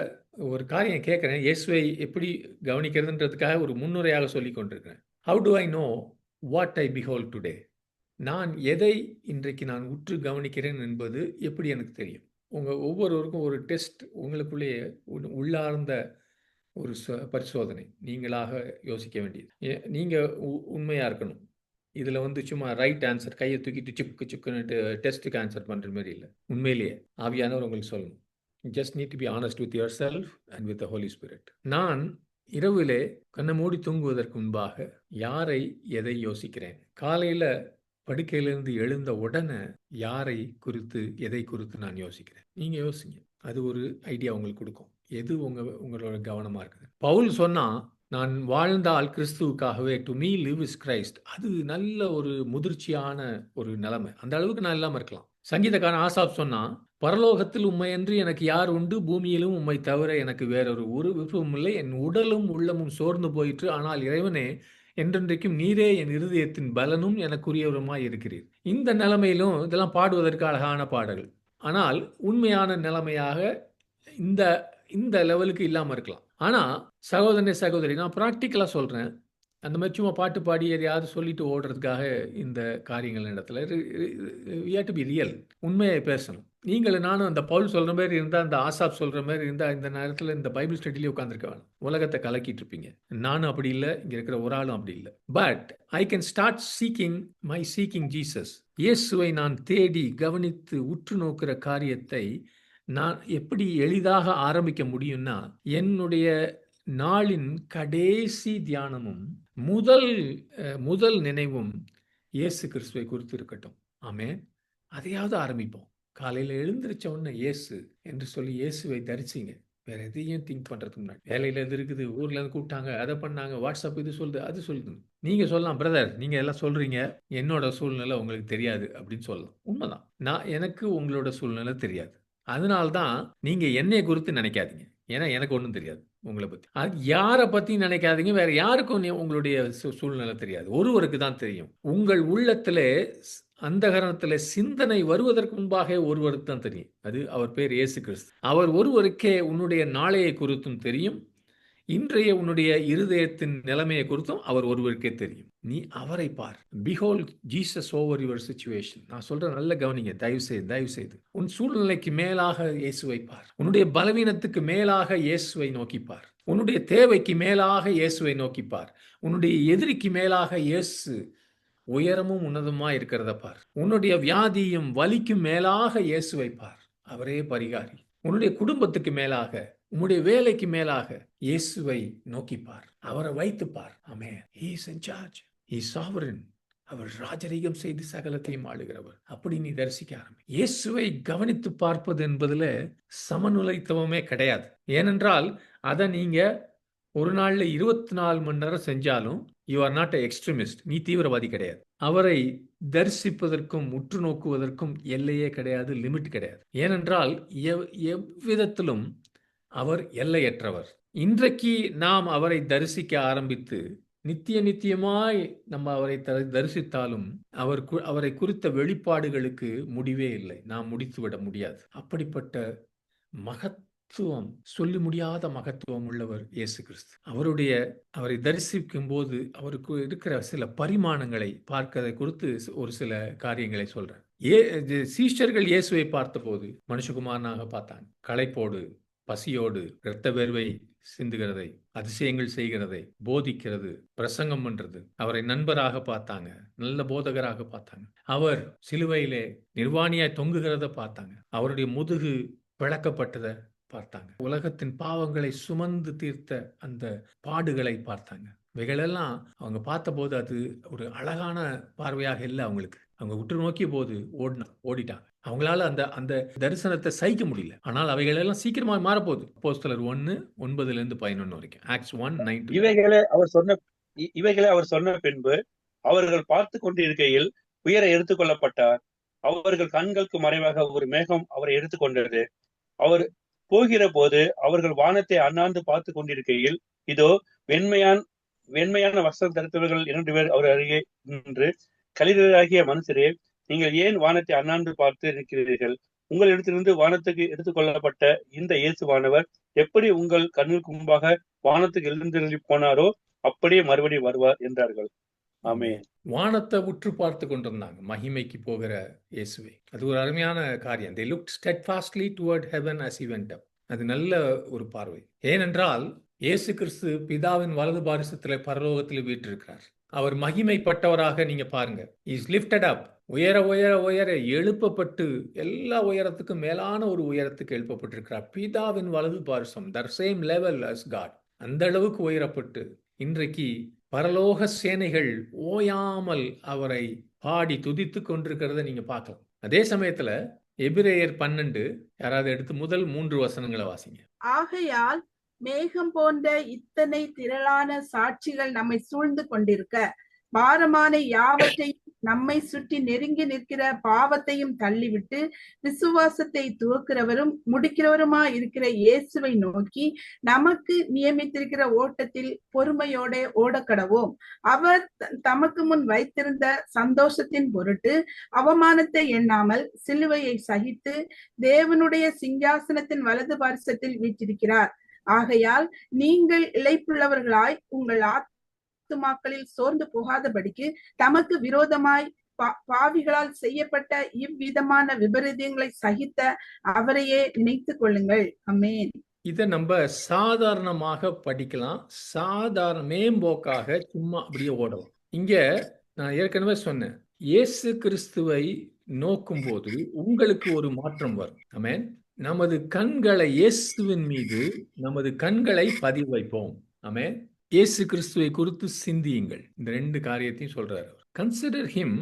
ஒரு காரியம் கேட்கிறேன், இயேசுவை எப்படி கவனிக்கிறதுன்றதுக்காக ஒரு முன்னுரையாக சொல்லி கொண்டிருக்கிறேன். How to I know what I behold today? நான் எதை இன்றைக்கு நான் உற்று கவனிக்கிறேன் என்பது எப்படி எனக்கு தெரியும்? ஒவ்வொருவருக்கும் ஒரு டெஸ்ட், உங்களுக்குள்ளேயே உள்ளார்ந்த ஒரு பரிசோதனை நீங்களாக யோசிக்க வேண்டியது. நீங்கள் உண்மையாக இருக்கணும். இதில் வந்து சும்மா ரைட் ஆன்சர் கையை தூக்கிட்டு சுக்குன்னுட்டு டெஸ்ட்டுக்கு ஆன்சர் பண்ணுற மாதிரி இல்லை. உண்மையிலேயே ஆவியானவர் உங்களுக்கு சொல்லணும். Just need to be honest with yourself and with the holy spirit. நான் இரவிலே கண்ணை மூடி தூங்குவதற்கு முன்பாக யாரை எதை யோசிக்கிறேன்? காலையில் படுக்கையிலிருந்து எழுந்த உடனே யாரை குறித்து எதை குறித்து நான் யோசிக்கிறேன்? நீங்கள் யோசிங்க, அது ஒரு ஐடியா உங்களுக்கு கொடுக்கும். எது உங்களோட கவனமாக இருக்குது? பவுல் சொன்னா, நான் வாழ்ந்தால் கிறிஸ்துவுக்காகவே, to me live is Christ. அது நல்ல ஒரு முதிர்ச்சியான ஒரு நிலைமை. அந்த அளவுக்கு நான் இல்லாமல் இருக்கலாம். சங்கீதக்காரன் ஆசாப் சொன்னா, பரலோகத்தில் உம்மையன்றி எனக்கு யார் உண்டு, பூமியிலும் உம்மை தவிர எனக்கு வேறொரு விருப்பமும் இல்லை, என் உடலும் உள்ளமும் சோர்ந்து போயிற்று, ஆனால் இறைவனே என்றென்றைக்கும் நீரே என் இருதயத்தின் பலனும் எனக்குரியவருமாய் இருக்கிறீர். இந்த நிலைமையிலும் இதெல்லாம் பாடுவதற்கு அழகான பாடல்கள். ஆனால் உண்மையான நிலைமையாக இந்த லெவலுக்கு இல்லாமல் இருக்கலாம். ஆனால் சகோதரி, நான் ப்ராக்டிக்கலாக சொல்கிறேன், அந்த மாதிரி சும்மா பாட்டு பாடி எதையாவது சொல்லிட்டு ஓடுறதுக்காக இந்த காரியங்கள் இடத்துல we have to be real. உண்மையை பேசணும். நீங்களும் நானும் அந்த பவுல் சொல்ற மாதிரி இருந்தா, அந்த ஆசாப் சொல்ற மாதிரி இருந்தா, இந்த நேரத்துல இந்த பைபிள் ஸ்டடியிலே உட்கார்ந்திருக்க வேணாம். உலகத்தை கலக்கிட்டு இருப்பீங்க. நானும் அப்படி இல்ல. இங்க இருக்கிற ஒரு ஆளும் அப்படி இல்ல. But I can start seeking Jesus. இயேசுவை நான் தேடி கவனித்து உற்று நோக்கிற காரியத்தை நான் எப்படி எளிதாக ஆரம்பிக்க முடியும்னா, என்னுடைய நாளின் கடைசி தியானமும் முதல் நினைவும் இயேசு கிறிஸ்துவை குறித்து இருக்கட்டும். ஆமென். அதையாவது ஆரம்பிப்போம். காலையில எழுந்திருச்ச உடனே இயேசு என்று சொல்லி இயேசுவை தரிசிங்க. வேற எதையும் திங்க் பண்றதுக்கு முன்னாடி. வேலையில இது இருக்குது, ஊர்ல இருந்து கூப்பிட்டாங்க, அதை பண்ணாங்க, வாட்ஸ்அப் இது சொல்லுது, அது சொல்லுது. நீங்க சொல்லலாம், பிரதர் நீங்க எல்லாம் சொல்றீங்க, என்னோட சூழ்நிலை உங்களுக்கு தெரியாது அப்படின்னு சொல்லலாம். உண்மைதான். எனக்கு உங்களோட சூழ்நிலை தெரியாது. அதனால்தான் நீங்க என்னைய குறித்து நினைக்காதீங்க. ஏன்னா எனக்கு ஒன்றும் தெரியாது உங்களை பத்தி. யாரை பத்தி நினைக்காதீங்க. வேற யாருக்கும் உங்களுடைய சூழ்நிலை தெரியாது. ஒருவருக்கு தான் தெரியும். உங்கள் உள்ளத்திலே அந்தகரணத்திலே சிந்தனை வருவதற்கு முன்பாக ஒருவருக்கு தான் தெரியும். அது அவர் பேர் இயேசு கிறிஸ்து. அவர் ஒருவருக்கே உன்னுடைய நாளையை குறித்தும் தெரியும். இன்றைய உன்னுடைய இருதயத்தின் நிலைமையை குறித்தும் அவர் ஒருவருக்கே தெரியும். நீ அவரை பார். Behold Jesus over your situation. நான் சொல்றேன், நல்ல கவனிங்க. தயவு செய்து உன் சூழ்நிலைக்கு மேலாக இயேசுவை பார். உன்னுடைய பலவீனத்துக்கு மேலாக இயேசுவை நோக்கிப்பார். உன்னுடைய தேவைக்கு மேலாக இயேசுவை நோக்கிப்பார். உன்னுடைய எதிரிக்கு மேலாக இயேசு உயரமும் உன்னதமா இருக்கிறத பார். உன்னுடைய வியாதியும் வலிக்கும் மேலாக இயேசுவை பார். அவரே பரிகாரி. உன்னுடைய குடும்பத்துக்கு மேலாக, உன்னுடைய வேலைக்கு மேலாக இயேசுவை நோக்கிப்பார். அவரை வைத்துப்பார். ஆமென். He is in charge. He is sovereign. அவர் ராஜரீகம் செய்து சகலத்தையும் ஆளுகிறவர். அப்படி நீ தரிசிக்க ஆரம்பி. இயேசுவை கவனித்து பார்ப்பது என்பதுல சமநிலைத்துவமே கிடையாது. ஏனென்றால் அதை நீங்க ஒரு நாள்ல 24 மணி நேரம் செஞ்சாலும் யூ ஆர் நாட் எக்ஸ்ட்ரீமிஸ்ட். நீ தீவிரவாதி கிடையாது. அவரை தரிசிப்பதற்கும் உற்று நோக்குவதற்கும் எல்லையே கிடையாது, லிமிட் கிடையாது. ஏனென்றால் எவ்விதத்திலும் அவர் எல்லையற்றவர். இன்றைக்கு நாம் அவரை தரிசிக்க ஆரம்பித்து நித்தியமாய் நம்ம அவரை தரிசித்தாலும் அவரை குறித்த வெளிப்பாடுகளுக்கு முடிவே இல்லை. நாம் முடித்துவிட முடியாது. அப்படிப்பட்ட மகத்துவம், சொல்லி முடியாத மகத்துவம் உள்ளவர் இயேசு கிறிஸ்து. அவரை தரிசிக்கும் போது அவருக்கு இருக்கிற சில பரிமாணங்களை பார்க்கதை குறித்து ஒரு சில காரியங்களை சொல்றேன். சீஷர்கள் இயேசுவை பார்த்தபோது மனுஷகுமாரனாக பார்த்தாங்க. களைப்போடு, பசியோடு, இரத்த வேர்வை சிந்துகிறதை, அதிசயங்கள் செய்கிறதை, போதிக்கிறது, பிரசங்கம் பண்றது, அவரை நண்பராக பார்த்தாங்க, நல்ல போதகராக பார்த்தாங்க. அவர் சிலுவையிலே நிர்வாணியாய் தொங்குகிறத பார்த்தாங்க. அவருடைய முதுகு பிளக்கப்பட்டதை பார்த்தாங்க. உலகத்தின் பாவங்களை சுமந்து தீர்த்த அந்த பாடுகளை பார்த்தாங்க. இவைகளெல்லாம் அவங்க பார்த்தபோது அது ஒரு அழகான பார்வையாக இல்லை அவங்களுக்கு. அவங்க உற்று நோக்கிய போது ஓடிட்டாங்க. அவங்களால அந்த தரிசனத்தை சகிக்க முடியல. ஆனால் அவைகளெல்லாம் சீக்கிரமா மாறப்போகுது. அப்போஸ்தலர் 1:9-11 வரைக்கும். ஆக்ட்ஸ் 1:9. இவைகளை அவர் சொன்ன பின்பு அவர்கள் பார்த்து கொண்டிருக்கையில் உயர எடுத்துக்கொள்ளப்பட்டார். அவர்கள் கண்களுக்கு மறைவாக ஒரு மேகம் அவரை எடுத்துக்கொண்டது. அவர் போகிற போது அவர்கள் வானத்தை அண்ணாந்து பார்த்து கொண்டிருக்கையில் இதோ வெண்மையான வஸ்திரம் தரித்தவர்கள் 2 பேர் அவர் அருகே நின்று, கலிலேயராகிய மனுஷரே, நீங்கள் ஏன் வானத்தை அண்ணாந்து பார்த்து இருக்கிறீர்கள்? உங்களிடத்திலிருந்து வானத்துக்கு எடுத்துக்கொள்ளப்பட்ட இந்த இயேசுவானவர் எப்படி உங்கள் கண்ணுக்கு முன்பாக வானத்துக்கு எழுந்தருளி போனாரோ அப்படியே மறுபடியும் வருவார் என்றார்கள். ஆமென். வானத்தை உற்று பார்த்து கொண்டிருந்தாங்க, மகிமைக்கு போகிற இயேசுவை. அது ஒரு அருமையான காரியம். They looked steadfastly toward heaven as he went up. அது நல்ல ஒரு பார்வை. ஏனென்றால் இயேசு கிறிஸ்து பிதாவின் வலது பாரிசத்திலே பரலோகத்தில் வீற்றிருக்கிறார். அவர் மகிமைப்பட்டவராக நீங்க பாருங்க. இஸ் லிஃப்டட் அப். உயர எழுப்பப்பட்டு எல்லா உயரத்துக்கும் மேலான ஒரு உயரத்துக்கு எழுப்பப்பட்டிருக்கிறார். பிதாவின் வலது பாரிசம், the same level as God. அந்த அளவுக்கு உயரப்பட்டு இன்றைக்கு பரலோக சேனைகள் ஓயாமல் அவரை பாடி துதித்து கொண்டிருக்கிறத நீங்க பார்க்கலாம். அதே சமயத்துல எபிரேயர் 12 யாராவது எடுத்து முதல் 3 வசனங்களை வாசிங்க. ஆகையால் மேகம் போன்ற இத்தனை திரளான சாட்சிகள் நம்மை சூழ்ந்து கொண்டிருக்க, பாரமான யாவற்றையும் நம்மை சுற்றி நெருங்கி நிற்கிற பாவத்தையும் தள்ளிவிட்டு விசுவாசத்தை துவக்கிறவரும் முடிக்கிறவருமா இருக்கிற இயேசுவை நோக்கி நமக்கு நியமித்திருக்கிற ஓட்டத்தில் பொறுமையோட ஓடக்கடவோம். அவர் தமக்கு முன் வைத்திருந்த சந்தோஷத்தின் பொருட்டு அவமானத்தை எண்ணாமல் சிலுவையை சகித்து தேவனுடைய சிங்காசனத்தின் வலது பாரிசத்தில் வீற்றிருக்கிறார். ஆகையால் நீங்கள் இளைப்புள்ளவர்களாய் உங்கள் ஆத்துமாக்களில் சோர்ந்து போகாதபடிக்கு தமக்கு விரோதமாய் பாவிகளால் செய்யப்பட்ட இவ்விதமான விபரீதங்களை சகித்த அவரையே நினைத்துக் கொள்ளுங்கள். ஆமென். இதை நம்ம சாதாரணமாக படிக்கலாம், சாதாரண மேம்போக்காக சும்மா அப்படியே ஓடலாம். இங்க நான் ஏற்கனவே சொன்னேன், இயேசு கிறிஸ்துவை நோக்கும் போது உங்களுக்கு ஒரு மாற்றம் வரும். ஆமென். நமது கண்களை இயேசுவின் மீது நமது கண்களை பதிவு வைப்போம். ஆமென். இயேசு கிறிஸ்துவை குறித்து சிந்தியுங்கள். இந்த 2 காரியத்தையும் சொல்றாரு. Consider him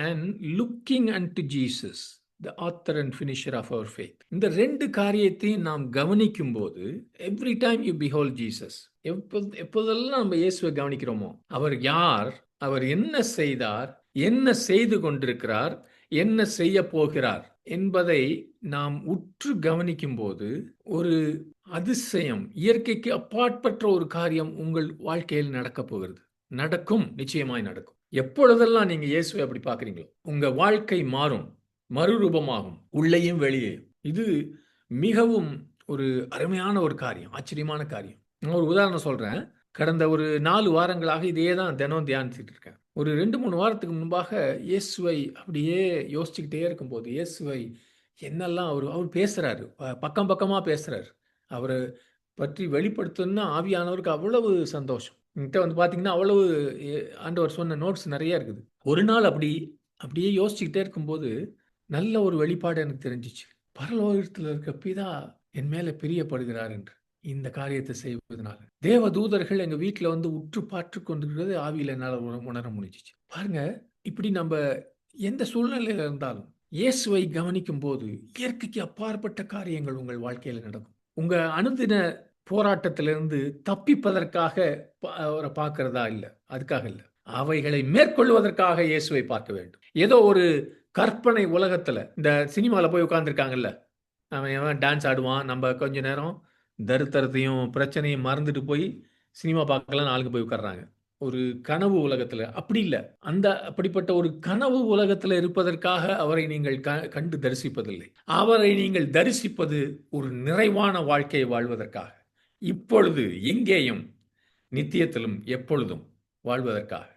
and looking and Jesus, the author and finisher of our faith. இந்த 2 காரியத்தையும் நாம் கவனிக்கும் போது, every time you behold Jesus, எப்போதெல்லாம் நம்ம இயேசுவை கவனிக்கிறோமோ, அவர் யார், அவர் என்ன செய்தார், என்ன செய்து கொண்டிருக்கிறார், என்ன செய்ய போகிறார் என்பதை நாம் உற்று கவனிக்கும் போது ஒரு அதிசயம், இயற்கைக்கு அப்பாற்பட்ட ஒரு காரியம் உங்கள் வாழ்க்கையில் நடக்கப் போகிறது. நடக்கும், நிச்சயமாய் நடக்கும். எப்பொழுதெல்லாம் நீங்க இயேசுவை அப்படி பார்க்குறீங்களோ உங்க வாழ்க்கை மாறும், மறுரூபமாகும், உள்ளேயும் வெளியேயும். இது மிகவும் ஒரு அருமையான ஒரு காரியம், ஆச்சரியமான காரியம். நான் ஒரு உதாரணம் சொல்றேன். கடந்த ஒரு 4 வாரங்களாக இதே தான் தினம் தியானிச்சுட்டு இருக்கேன். ஒரு 2-3 வாரத்துக்கு முன்பாக இயேசுவை அப்படியே யோசிச்சுக்கிட்டே இருக்கும்போது, இயேசுவை என்னெல்லாம் அவர் பேசுறாரு, பக்கம் பக்கமா பேசுறாரு. அவரை பற்றி வெளிப்படுத்தணும்னா ஆவியானவருக்கு அவ்வளவு சந்தோஷம். என்கிட்ட வந்து பார்த்தீங்கன்னா அவ்வளவு ஆண்டவர் சொன்ன நோட்ஸ் நிறைய இருக்குது. ஒரு நாள் அப்படியே யோசிச்சுக்கிட்டே இருக்கும்போது நல்ல ஒரு வெளிப்பாடு எனக்கு தெரிஞ்சிச்சு. பரலோகத்தில் இருக்க பிதா என் மேல பிரியப்படுகிறார் என்று. இந்த காரியத்தை செய்வதனால தேவ தூதர்கள் எங்க வீட்டுல வந்து உற்று பார்த்து கொண்டிருக்கிறது ஆவியில என்னால உணர முடிஞ்சிச்சு. பாருங்க, இப்படி நம்ம எந்த சூழ்நிலையில இருந்தாலும் இயேசுவை கவனிக்கும் போது இயற்கைக்கு அப்பாற்பட்ட காரியங்கள் உங்கள் வாழ்க்கையில நடக்கும். உங்க அனுதின போராட்டத்திலிருந்து தப்பிப்பதற்காக அவரை பார்க்கிறதா இல்லை, அதுக்காக இல்லை, அவைகளை மேற்கொள்வதற்காக இயேசுவை பார்க்க வேண்டும். ஏதோ ஒரு கற்பனை உலகத்துல, இந்த சினிமால போய் உட்கார்ந்துருக்காங்கல்ல, அவன் டான்ஸ் ஆடுவான், நம்ம கொஞ்ச நேரம் தருத்தரத்தையும் பிரச்சனையும் மறந்துட்டு போய் சினிமா பார்க்கலாம் ஆளுங்க போய் உட்கார்றாங்க. ஒரு கனவு உலகத்துல. அப்படி இல்லை, அப்படிப்பட்ட ஒரு கனவு உலகத்துல இருப்பதற்காக அவரை நீங்கள் கண்டு தரிசிப்பதில்லை. அவரை நீங்கள் தரிசிப்பது ஒரு நிறைவான வாழ்க்கையை வாழ்வதற்காக, இப்பொழுது எங்கேயும் நித்தியத்திலும் எப்பொழுதும் வாழ்வதற்காக.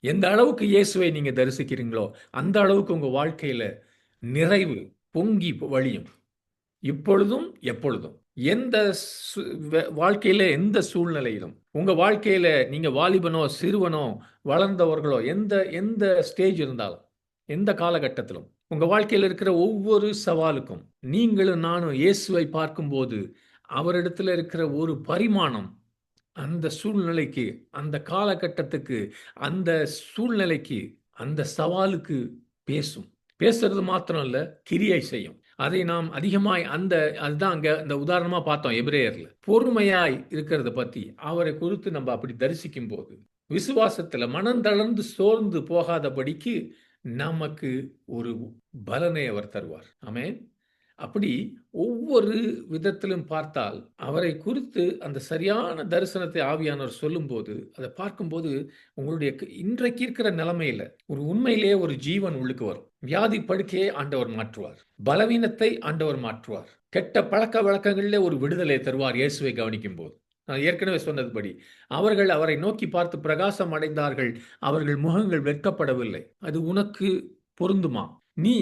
எந்த அளவுக்கு இயேசுவை நீங்க தரிசிக்கிறீங்களோ அந்த அளவுக்கு உங்க வாழ்க்கையில நிறைவு பொங்கி வழியும், இப்பொழுதும் எப்பொழுதும். எந்த வாழ்க்கையில எந்த சூழ்நிலையிலும், உங்க வாழ்க்கையில நீங்க வாலிபனோ சிறுவனோ வளர்ந்தவர்களோ எந்த ஸ்டேஜ் இருந்தாலும், எந்த காலகட்டத்திலும் உங்க வாழ்க்கையில் இருக்கிற ஒவ்வொரு சவாலுக்கும் நீங்களும் நானும் இயேசுவை பார்க்கும்போது அவரிடத்துல இருக்கிற ஒரு பரிமாணம் அந்த சூழ்நிலைக்கு, அந்த காலகட்டத்துக்கு, அந்த சூழ்நிலைக்கு, அந்த சவாலுக்கு பேசும். பேசுறது மாத்திரம் இல்ல, கிரியை செய்யும். அதை நாம் அதிகமாய் அதுதான் அங்க இந்த உதாரணமா பார்த்தோம் எபிரேயர்ல. பொறுமையாய் இருக்கிறத பத்தி அவரை குறித்து நம்ம அப்படி தரிசிக்கும் போது விசுவாசத்துல மனம் தளர்ந்து சோர்ந்து போகாதபடிக்கு நமக்கு ஒரு பலனை அவர் தருவார். ஆமென். அப்படி ஒவ்வொரு விதத்திலும் பார்த்தால் அவரை குறித்து அந்த சரியான தரிசனத்தை ஆவியானவர் சொல்லும்போது, அதை பார்க்கும்போது உங்களுடைய இன்றைக்கு இருக்கிற நிலைமையில ஒரு உண்மையிலேயே ஒரு ஜீவன் உள்ளுக்கு வரும். வியாதி படுக்கையை ஆண்டவர் மாற்றுவார், பலவீனத்தை ஆண்டவர் மாற்றுவார், கெட்ட பழக்க வழக்கங்களிலே ஒரு விடுதலை தருவார் இயேசுவை கவனிக்கும் போது. நான் ஏற்கனவே சொன்னதுபடி அவர்கள் அவரை நோக்கி பார்த்து பிரகாசம் அடைந்தார்கள், அவர்கள் முகங்கள் வெட்கப்படவில்லை. அது உனக்கு பொருந்துமா? நீ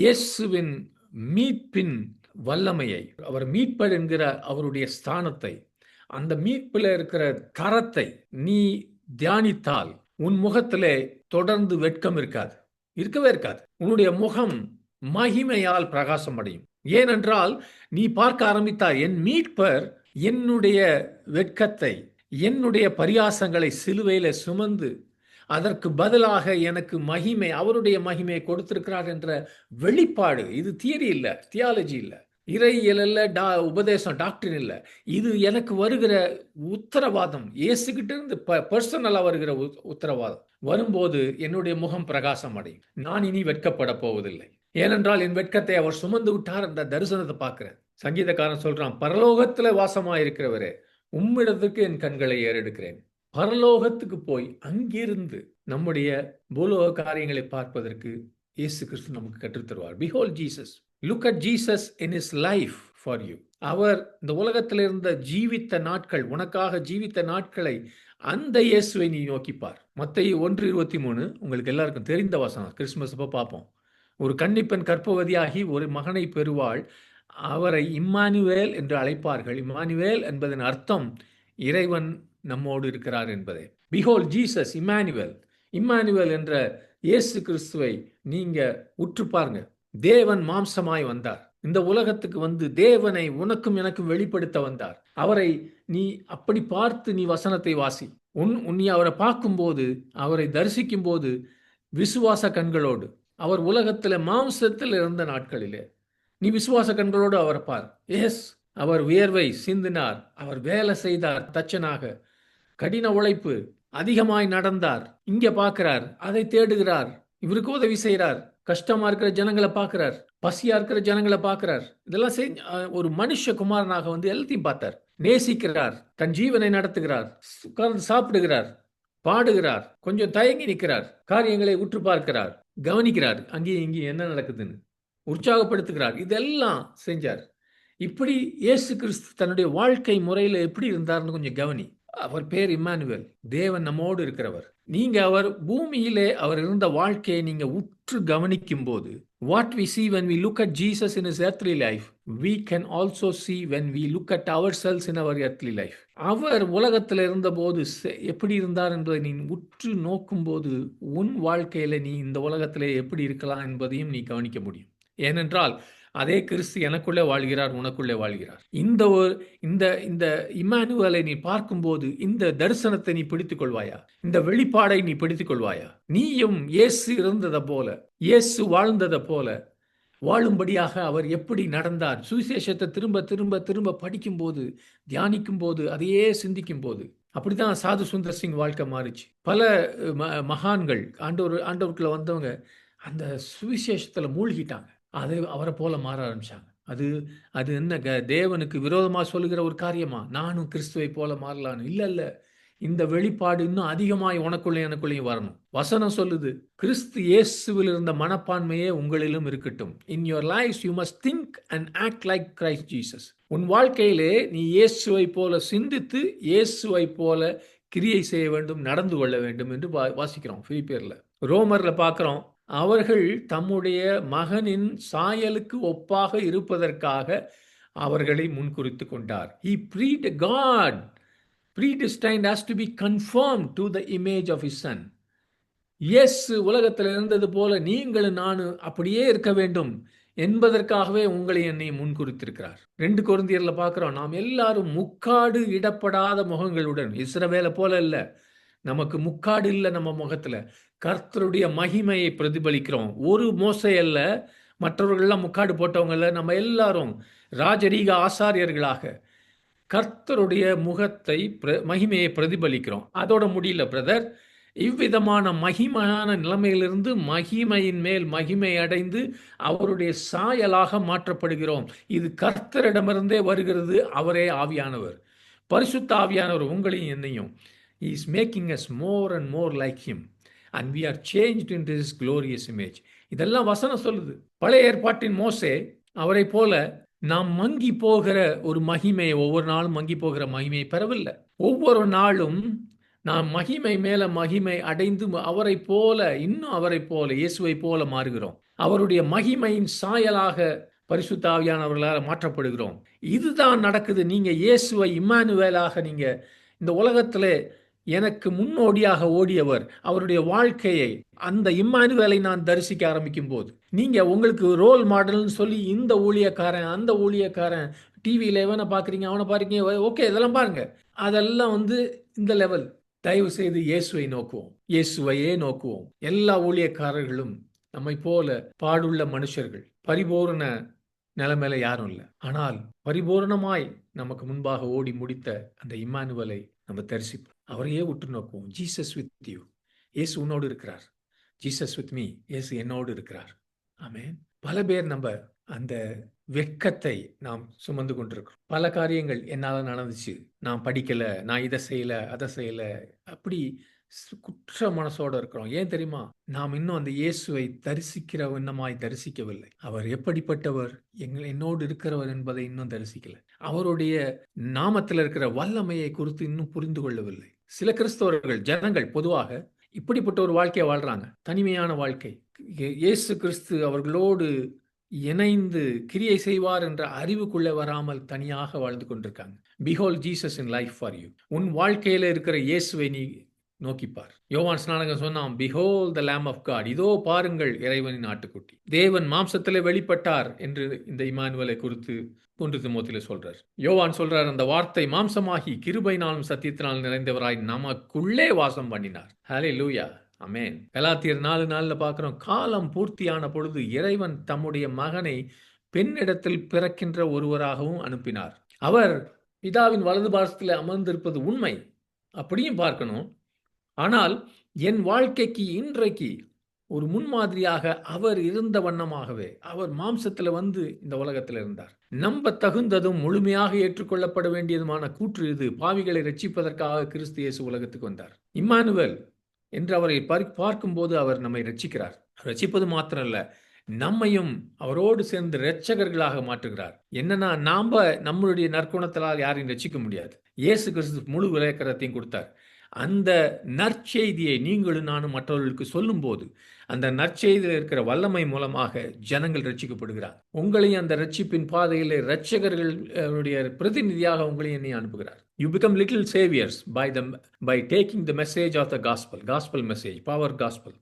இயேசுவின் மீட்பின் வல்லமையை, அவர் மீட்பர் என்கிற அவருடைய ஸ்தானத்தை, அந்த மீட்பில் இருக்கிற கரத்தை நீ தியானித்தால் உன் முகத்திலே தொடர்ந்து வெட்கம் இருக்கவே இருக்காது. உன்னுடைய முகம் மகிமையால் பிரகாசம் அடையும். ஏனென்றால் நீ பார்க்க ஆரம்பித்தாய், என் மீட்பர் என்னுடைய வெட்கத்தை, என்னுடைய பரியாசங்களை சிலுவையில சுமந்து அதற்கு பதிலாக எனக்கு மகிமை, அவருடைய மகிமையை கொடுத்திருக்கிறார் என்ற வெளிப்பாடு. இது தியரி இல்லை, தியாலஜி இல்லை, இறையியல் இல்லை, உபதேசம், டாக்டரின் இல்லை. இது எனக்கு வருகிற உத்தரவாதம், இயேசுகிட்ட இருந்து பர்சனலா வருகிற உத்தரவாதம். வரும்போது என்னுடைய முகம் பிரகாசம் அடையும். நான் இனி வெட்கப்பட போவதில்லை. ஏனென்றால் என் வெட்கத்தை அவர் சுமந்து விட்டார் என்ற தரிசனத்தை பார்க்கிறேன். சங்கீதக்காரன் சொல்றான், பரலோகத்துல வாசமாயிருக்கிறவரே, உம்மிடத்துக்கு என் கண்களை ஏறெடுக்கிறேன். பரலோகத்துக்கு போய் அங்கிருந்து நம்முடைய பூலோக காரியங்களை பார்ப்பதற்கு இயேசு கிறிஸ்து நமக்கு கற்றுத்தருவார். Behold Jesus. Look at Jesus in his life for you. அவர் இந்த உலகத்தில் இருந்த ஜீவித்த நாட்கள், உனக்காக ஜீவித்த நாட்களை அந்த இயேசுவை நீ நோக்கிப்பார். மத்தேயு 1:23 உங்களுக்கு எல்லாருக்கும் தெரிந்த வசனம். கிறிஸ்துமஸ் அப்ப பார்ப்போம். ஒரு கன்னிப்பெண் கர்ப்பவதியாகி ஒரு மகனை பெறுவாள். அவரை இம்மானுவேல் என்று அழைப்பார்கள். இம்மானுவேல் என்பதன் அர்த்தம் இறைவன் நம்மோடு இருக்கிறார் என்பதே. Behold Jesus Emmanuel. இம்மானுவேல் என்ற இயேசு கிறிஸ்துவை நீங்க உற்று பாருங்க. தேவன் மாம்சமாய் வந்தார். இந்த உலகத்துக்கு வந்து தேவனை உனக்கும் எனக்கும் வெளிப்படுத்த வந்தார். அவரை நீ அப்படி பார்த்து நீ வசனத்தை வாசி. நீ அவரை பார்க்கும்போது, அவரை தரிசிக்கும் போது விசுவாச கண்களோடு, அவர் உலகத்தில் மாம்சத்தில் இருந்த நாட்களிலே நீ விசுவாச கண்களோடு அவரை பார். எஸ், அவர் வியர்வை சிந்தினார், அவர் வேலை செய்தார், தச்சனாக கடின உழைப்பு, அதிகமாய் நடந்தார். இங்க பார்க்கிறார், அதை தேடுகிறார், இவருக்கு உதவி செய்கிறார், கஷ்டமா இருக்கிற ஜனங்களை பார்க்கிறார், பசியா இருக்கிற ஜனங்களை பார்க்கிறார். இதெல்லாம் ஒரு மனுஷ குமாரனாக வந்து எல்லாத்தையும் பார்த்தார். நேசிக்கிறார், தன் ஜீவனை நடத்துகிறார், உட்கார்ந்து சாப்பிடுகிறார், பாடுகிறார், கொஞ்சம் தயங்கி நிற்கிறார், காரியங்களை உற்று பார்க்கிறார், கவனிக்கிறார், அங்கேயும் இங்கேயும் என்ன நடக்குதுன்னு உற்சாகப்படுத்துகிறார். இதெல்லாம் செஞ்சார். இப்படி இயேசு கிறிஸ்து தன்னுடைய வாழ்க்கை முறையில் எப்படி இருந்தார்னு கொஞ்சம் கவனி. அவர் பேர் இம்மானுவேல், தேவன் நம்மோடு இருக்கிறவர். நீங்க அவர் பூமியிலே அவர் இருந்த வாழ்க்கையை நீங்க உற்று கவனிக்கும் போது, what we see when we look at Jesus in his earthly life, we can also see when we look at ourselves in our earthly life. அவர் உலகத்தில் இருந்தபோது எப்படி இருந்தார் என்பதை நீ உற்று நோக்கும் போது உன் வாழ்க்கையில நீ இந்த உலகத்திலே எப்படி இருக்கலாம் என்பதையும் நீ கவனிக்க முடியும். ஏனென்றால் அதே கிறிஸ்து எனக்குள்ளே வாழ்கிறார், உனக்குள்ளே வாழ்கிறார். இந்த இம்மானுவேலை நீ பார்க்கும்போது இந்த தரிசனத்தை நீ பிடித்துக் கொள்வாயா? இந்த வெளிப்பாடை நீ பிடித்துக் கொள்வாயா? நீயும் இயேசு இருந்ததை போல, இயேசு வாழ்ந்ததை போல வாழும்படியாக அவர் எப்படி நடந்தார்? சுவிசேஷத்தை திரும்ப திரும்ப திரும்ப படிக்கும் போது, தியானிக்கும் போது, அதையே சிந்திக்கும் போது, அப்படிதான் சாது சுந்தர் சிங் வாழ்க்கை மாறிச்சு. பல மகான்கள் ஆண்டவருக்குள்ள வந்தவங்க அந்த சுவிசேஷத்துல மூழ்கிட்டாங்க. அவரை போல மாற ஆரம்பிச்சாங்க. அது என்ன தேவனுக்கு விரோதமா சொல்லுகிற ஒரு காரியமா? நானும் கிறிஸ்துவை போல மாறலான்னு இல்ல. இந்த வெளிப்பாடு இன்னும் அதிகமாய் உனக்குள்ளே எனக்குள்ளேயும் வரணும். வசனம் சொல்லுது, கிறிஸ்து இயேசுவில் இருந்த மனப்பான்மையே உங்களிலும் இருக்கட்டும். In your life you must think and act like Christ Jesus. உன் வாழ்க்கையிலே நீ இயேசுவை போல சிந்தித்து, இயேசுவை போல கிரியை செய்ய வேண்டும், நடந்து கொள்ள வேண்டும் என்று வாசிக்கிறோம் பிலிப்பியர்ல. ரோமர்ல பார்க்கிறோம், அவர்கள் தம்முடைய மகனின் சாயலுக்கு ஒப்பாக இருப்பதற்காக அவர்களை முன்குறித்து கொண்டார். He God predestined us to be conformed to the image of his son. இயேசு உலகத்தில் இருந்தது போல நீங்களும் நானும் அப்படியே இருக்க வேண்டும் என்பதற்காகவே உங்களை என்னை முன்குறித்திருக்கிறார். 2 கொரிந்தியர்ல பார்க்கிறோம், நாம் எல்லாரும் முக்காடு இடப்படாத முகங்களுடன், இஸ்ரவேலை போல இல்ல, நமக்கு முக்காடு இல்லை, நம்ம முகத்துல கர்த்தருடைய மகிமையை பிரதிபலிக்கிறோம். ஒரு மோசை அல்ல, மற்றவர்கள்லாம் முக்காடு போட்டவங்கள, நம்ம எல்லாரும் ராஜரீக ஆசாரியர்களாக கர்த்தருடைய முகத்தை மகிமையை பிரதிபலிக்கிறோம். அதோட முடியல பிரதர். இவ்விதமான மகிமையான நிலைமையிலிருந்து மகிமையின் மேல் மகிமை அடைந்து அவருடைய சாயலாக மாற்றப்படுகிறோம். இது கர்த்தரிடமிருந்தே வருகிறது. அவரே ஆவியானவர், பரிசுத்த ஆவியானவர் உங்களையும் என்னையும் He is making us more and more like him and we are changed into his glorious image. இதெல்லாம் வசனம் சொல்லுது. பழைய ஏற்பாட்டின் மோசே அவரை போல நாம் மங்கி போகிற ஒரு மகிமையை, ஒவ்வொரு நாளும் மங்கி போகிற மகிமையை பெறவில்லை. ஒவ்வொரு நாளும் நாம் மகிமை மேல மகிமை அடைந்து அவரை போல, இன்னும் அவரை போல, இயேசுவை போல மாறுகிறோம். அவருடைய மகிமையின் சாயலாக பரிசுத்த ஆவியானவர்களால் மாற்றப்படுகிறோம். இதுதான் நடக்குது. நீங்க இயேசுவை இம்மானுவேலாக, நீங்க இந்த உலகத்திலே எனக்கு முன்னோடியாக ஓடியவர், அவருடைய வாழ்க்கையை, அந்த இம்மானுவேலை நான் தரிசிக்க ஆரம்பிக்கும் போது, நீங்க உங்களுக்கு ரோல் மாடல்னு சொல்லி இந்த ஊழியக்காரன் அந்த ஊழியக்காரன் டிவியில எவனை பார்க்குறீங்க, அவனை பாருங்க, ஓகே இதெல்லாம் பாருங்க, அதெல்லாம் இந்த லெவல். தயவு செய்து இயேசுவை நோக்குவோம், இயேசுவையே நோக்குவோம். எல்லா ஊழியக்காரர்களும் நம்மை போல பாடுள்ள மனுஷர்கள், பரிபூர்ண நிலைமையில யாரும் இல்லை. ஆனால் பரிபூர்ணமாய் நமக்கு முன்பாக ஓடி முடித்த அந்த இம்மானுவேலை நம்ம தரிசிப்போம். அவரையே உற்று நோக்குவோம். ஜீசஸ் வித் யூ, இயேசு உன்னோடு இருக்கிறார். ஜீசஸ் வித் மீ, இயேசு என்னோடு இருக்கிறார். ஆமென். பல பேர் நம்ம அந்த வெட்கத்தை நாம் சுமந்து கொண்டிருக்கிறோம். பல காரியங்கள் என்னால் நடந்துச்சு, நான் படிக்கல, நான் இதை செய்யல, அதை செய்யல, அப்படி குற்ற மனசோட இருக்கிறோம். ஏன் தெரியுமா? நாம் இன்னும் அந்த இயேசுவை தரிசிக்கிற வண்ணமாய் தரிசிக்கவில்லை. அவர் எப்படிப்பட்டவர், என்னோடு இருக்கிறவர் என்பதை இன்னும் தரிசிக்கல. அவருடைய நாமத்தில் இருக்கிற வல்லமையை குறித்து இன்னும் புரிந்து கொள்ளவில்லை. சில கிறிஸ்தவர்கள், ஜனங்கள் பொதுவாக இப்படிப்பட்ட ஒரு வாழ்க்கையை வாழ்றாங்க. தனிமையான வாழ்க்கை. இயேசு கிறிஸ்து அவர்களோடு இணைந்து கிரியை செய்வார் என்ற அறிவுக்குள்ளே வராமல் தனியாக வாழ்ந்து கொண்டிருக்காங்க. Behold Jesus in life for you. உன் வாழ்க்கையில இருக்கிற இயேசுவை நீ நோக்கிப்பார். யோவான் ஸ்நானகன் சொன்னான், Behold the Lamb of God. இதோ பாருங்கள் இறைவனின் ஆட்டுக்குட்டி. தேவன் மாம்சத்திலே வெளிப்பட்டார் என்று இந்த இம்மானுவேலை குறித்து 1 தீமோத்தேயுல சொல்றார். யோவான் சொல்றார், அந்த வார்த்தை மாம்சமாகி கிருபையினாலும் சத்தியத்தினால் நிறைந்தவராய் நமக்குள்ளே வாசம் பண்ணினார். ஹல்லேலூயா. ஆமென். கலாத்தியர் 4:4 பார்க்கிறோம், காலம் பூர்த்தியான பொழுது இறைவன் தம்முடைய மகனை பெண்ணிடத்தில் பிறக்கின்ற ஒருவராகவும் அனுப்பினார். அவர் பிதாவின் வலது பாரசத்தில் அமர்ந்திருப்பது உண்மை, அப்படியும் பார்க்கணும். ஆனால் என் வாழ்க்கைக்கு இன்றைக்கு ஒரு முன்மாதிரியாக அவர் இருந்த வண்ணமாகவே அவர் மாம்சத்தில் வந்து இந்த உலகத்தில் இருந்தார். நம்ப தகுந்ததும் முழுமையாக ஏற்றுக்கொள்ளப்பட வேண்டியதுமான கூற்று இது. பாவிகளை ரட்சிப்பதற்காக கிறிஸ்து இயேசு உலகத்துக்கு வந்தார். இம்மானுவேல் என்று அவரை பார்க்கும்போது அவர் நம்மை ரட்சிக்கிறார். ரட்சிப்பது மாத்திரமல்ல, நம்மையும் அவரோடு சேர்ந்து இரட்சகர்களாக மாற்றுகிறார். என்னன்னா, நம்மளுடைய நற்குணத்தால் யாரையும் ரட்சிக்க முடியாது. இயேசு கிறிஸ்து முழு விலைக்கரத்தையும் கொடுத்தார். அந்த நற்செய்தியை நீங்களும் நானும் மற்றவர்களுக்கு சொல்லும்போது அந்த நற்செய்தியில் இருக்கிற வல்லமை மூலமாக ஜனங்கள் ரட்சிக்கப்படுகிறார். உங்களையும் அந்த ரட்சிப்பின் பாதையிலே இரட்சகர்களுடைய பிரதிநிதியாக உங்களையும் என்னை அனுப்புகிறார். You become little saviors by taking the message of the gospel message, power gospel.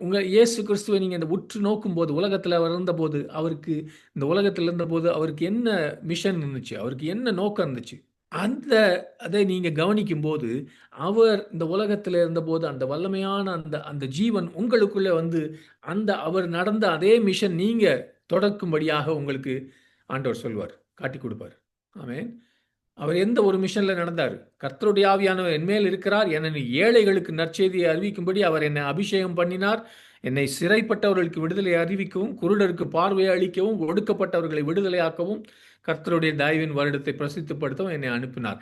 உங்க இயேசு கிறிஸ்துவை நீங்க இந்த உற்று நோக்கும் போது, உலகத்தில் அவர் இருந்தபோது, அவருக்கு இந்த உலகத்தில் இருந்தபோது அவருக்கு என்ன மிஷன் இருந்துச்சு, அவருக்கு என்ன நோக்கம் இருந்துச்சு, அதை நீங்க கவனிக்கும் போது, அவர் இந்த உலகத்தில் இருந்தபோது அந்த வல்லமையான அந்த ஜீவன் உங்களுக்குள்ளே வந்து அவர் நடந்த அதே மிஷன் நீங்க தொடக்கும்படியாக உங்களுக்கு ஆண்டவர் சொல்வார், காட்டி கொடுப்பார். ஆமென். அவர் எந்த ஒரு மிஷன்ல நடந்தார்? கர்த்தருடைய ஆவியானவர் என்மேல் இருக்கிறார், என்னை ஏழைகளுக்கு நற்செய்தியை அறிவிக்கும்படி அவர் என்னை அபிஷேகம் பண்ணினார், என்னை சிறைப்பட்டவர்களுக்கு விடுதலை அறிவிக்கவும், குருடருக்கு பார்வையை அளிக்கவும், ஒடுக்கப்பட்டவர்களை விடுதலையாக்கவும், கர்த்தருடைய தயவின் வருடத்தை பிரசித்தப்படுத்தவும் என்னை அனுப்பினார்.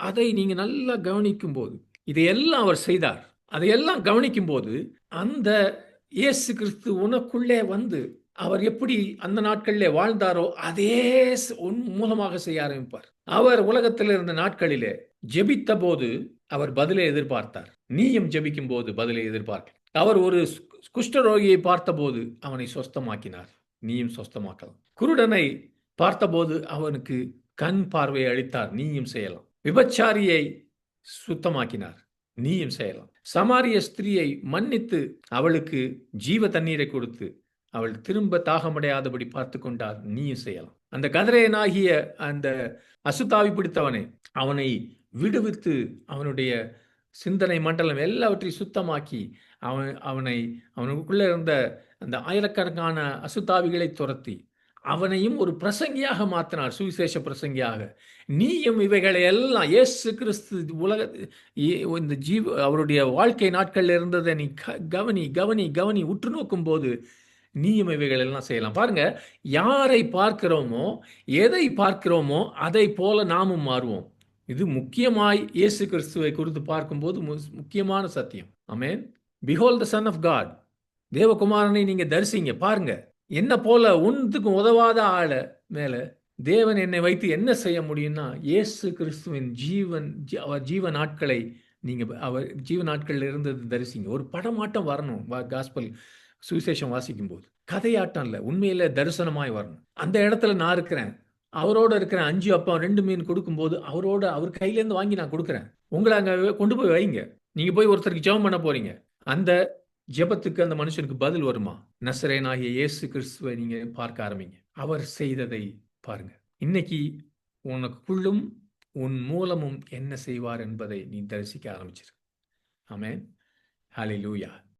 அதை நீங்க நல்லா கவனிக்கும் போது, இதையெல்லாம் அவர் செய்தார். அதையெல்லாம் கவனிக்கும் போது அந்த இயேசு கிறிஸ்து உனக்குள்ளே வந்து அவர் எப்படி அந்த நாட்களிலே வாழ்ந்தாரோ அதே மூலமாக செய்ய ஆரம்பிப்பார். அவர் உலகத்தில் இருந்த நாட்களிலே ஜெபித்த போது அவர் பதிலை எதிர்பார்த்தார். நீயும் ஜெபிக்கும் போது பதிலை எதிர்பார்க்க. அவர் ஒரு குஷ்டரோகியை பார்த்தபோது அவனை சொஸ்தமாக்கினார். நீயும் சொஸ்தமாக்கலாம். குருடனை பார்த்தபோது அவனுக்கு கண் பார்வையை அளித்தார். நீயும் செய்யலாம். விபச்சாரியை சுத்தமாக்கினார். நீயும் செய்யலாம். சமாரிய ஸ்திரியை மன்னித்து அவளுக்கு ஜீவ தண்ணீரை கொடுத்து அவள் திரும்ப தாகமடையாதபடி பார்த்து கொண்டார். நீயும் செய்யலாம். அந்த கதரேயனாகிய அந்த அசுத்தாவி பிடித்தவனை அவனை விடுவித்து அவனுடைய சிந்தனை மண்டலம் எல்லாவற்றையும் சுத்தமாக்கி அவனுக்குள்ள இருந்த அந்த ஆயிரக்கணக்கான அசுத்தாவிகளை துரத்தி அவனையும் ஒரு பிரசங்கியாக மாற்றினார். சுவிசேஷ பிரசங்கியாக. நீயும் இவைகளை எல்லாம் இயேசு கிறிஸ்து இந்த அவருடைய வாழ்க்கை நாட்களில் இருந்ததை நீ கவனி கவனி கவனி உற்று நோக்கும் போது நீயும் இவைகள் எல்லாம் செய்யலாம். பாருங்க, யாரை பார்க்கிறோமோ எதை பார்க்கிறோமோ அதை போல நாமும் மாறுவோம். இது முக்கியமாய் இயேசு கிறிஸ்துவை குறித்து பார்க்கும்போது முக்கியமான சத்தியம். ஆமென். Behold the Son of God. தேவகுமாரனை நீங்க தரிசிங்க, பாருங்க. என்ன போல ஒன்றுக்கும் உதவாத ஆளை மேல தேவன் என்னை வைத்து என்ன செய்ய முடியும்னா, இயேசு கிறிஸ்துவின் அவர் ஜீவ நாட்களை நீங்க அவர் ஜீவ நாட்களில் இருந்தது தரிசிங்க. ஒரு படமாட்டம் வரணும். காஸ்பல் சுவிசேஷம் வாசிக்கும் போது கதையாட்டம் இல்லை, உண்மையில தரிசனமாய் வரணும். அந்த இடத்துல நான் இருக்கிறேன், அவரோட இருக்கிறேன். 5 அப்பம் 2 மீன் கொடுக்கும்போது அவர் கையிலேருந்து வாங்கி நான் கொடுக்குறேன். உங்களை அங்கே கொண்டு போய் வைங்க. நீங்க போய் ஒருத்தருக்கு ஜெபம் பண்ண போறீங்க. அந்த ஜெபத்துக்கு அந்த மனுஷனுக்கு பதில் வருமா? நசரேயனாகிய இயேசு கிறிஸ்துவை நீங்க பார்க்க ஆரம்பிங்க. அவர் செய்ததை பாருங்க. இன்னைக்கு உனக்குள்ளும் உன் மூலமும் என்ன செய்வார் என்பதை நீ தரிசிக்க ஆரம்பிச்சிரு. ஆமென். ஹல்லேலூயா.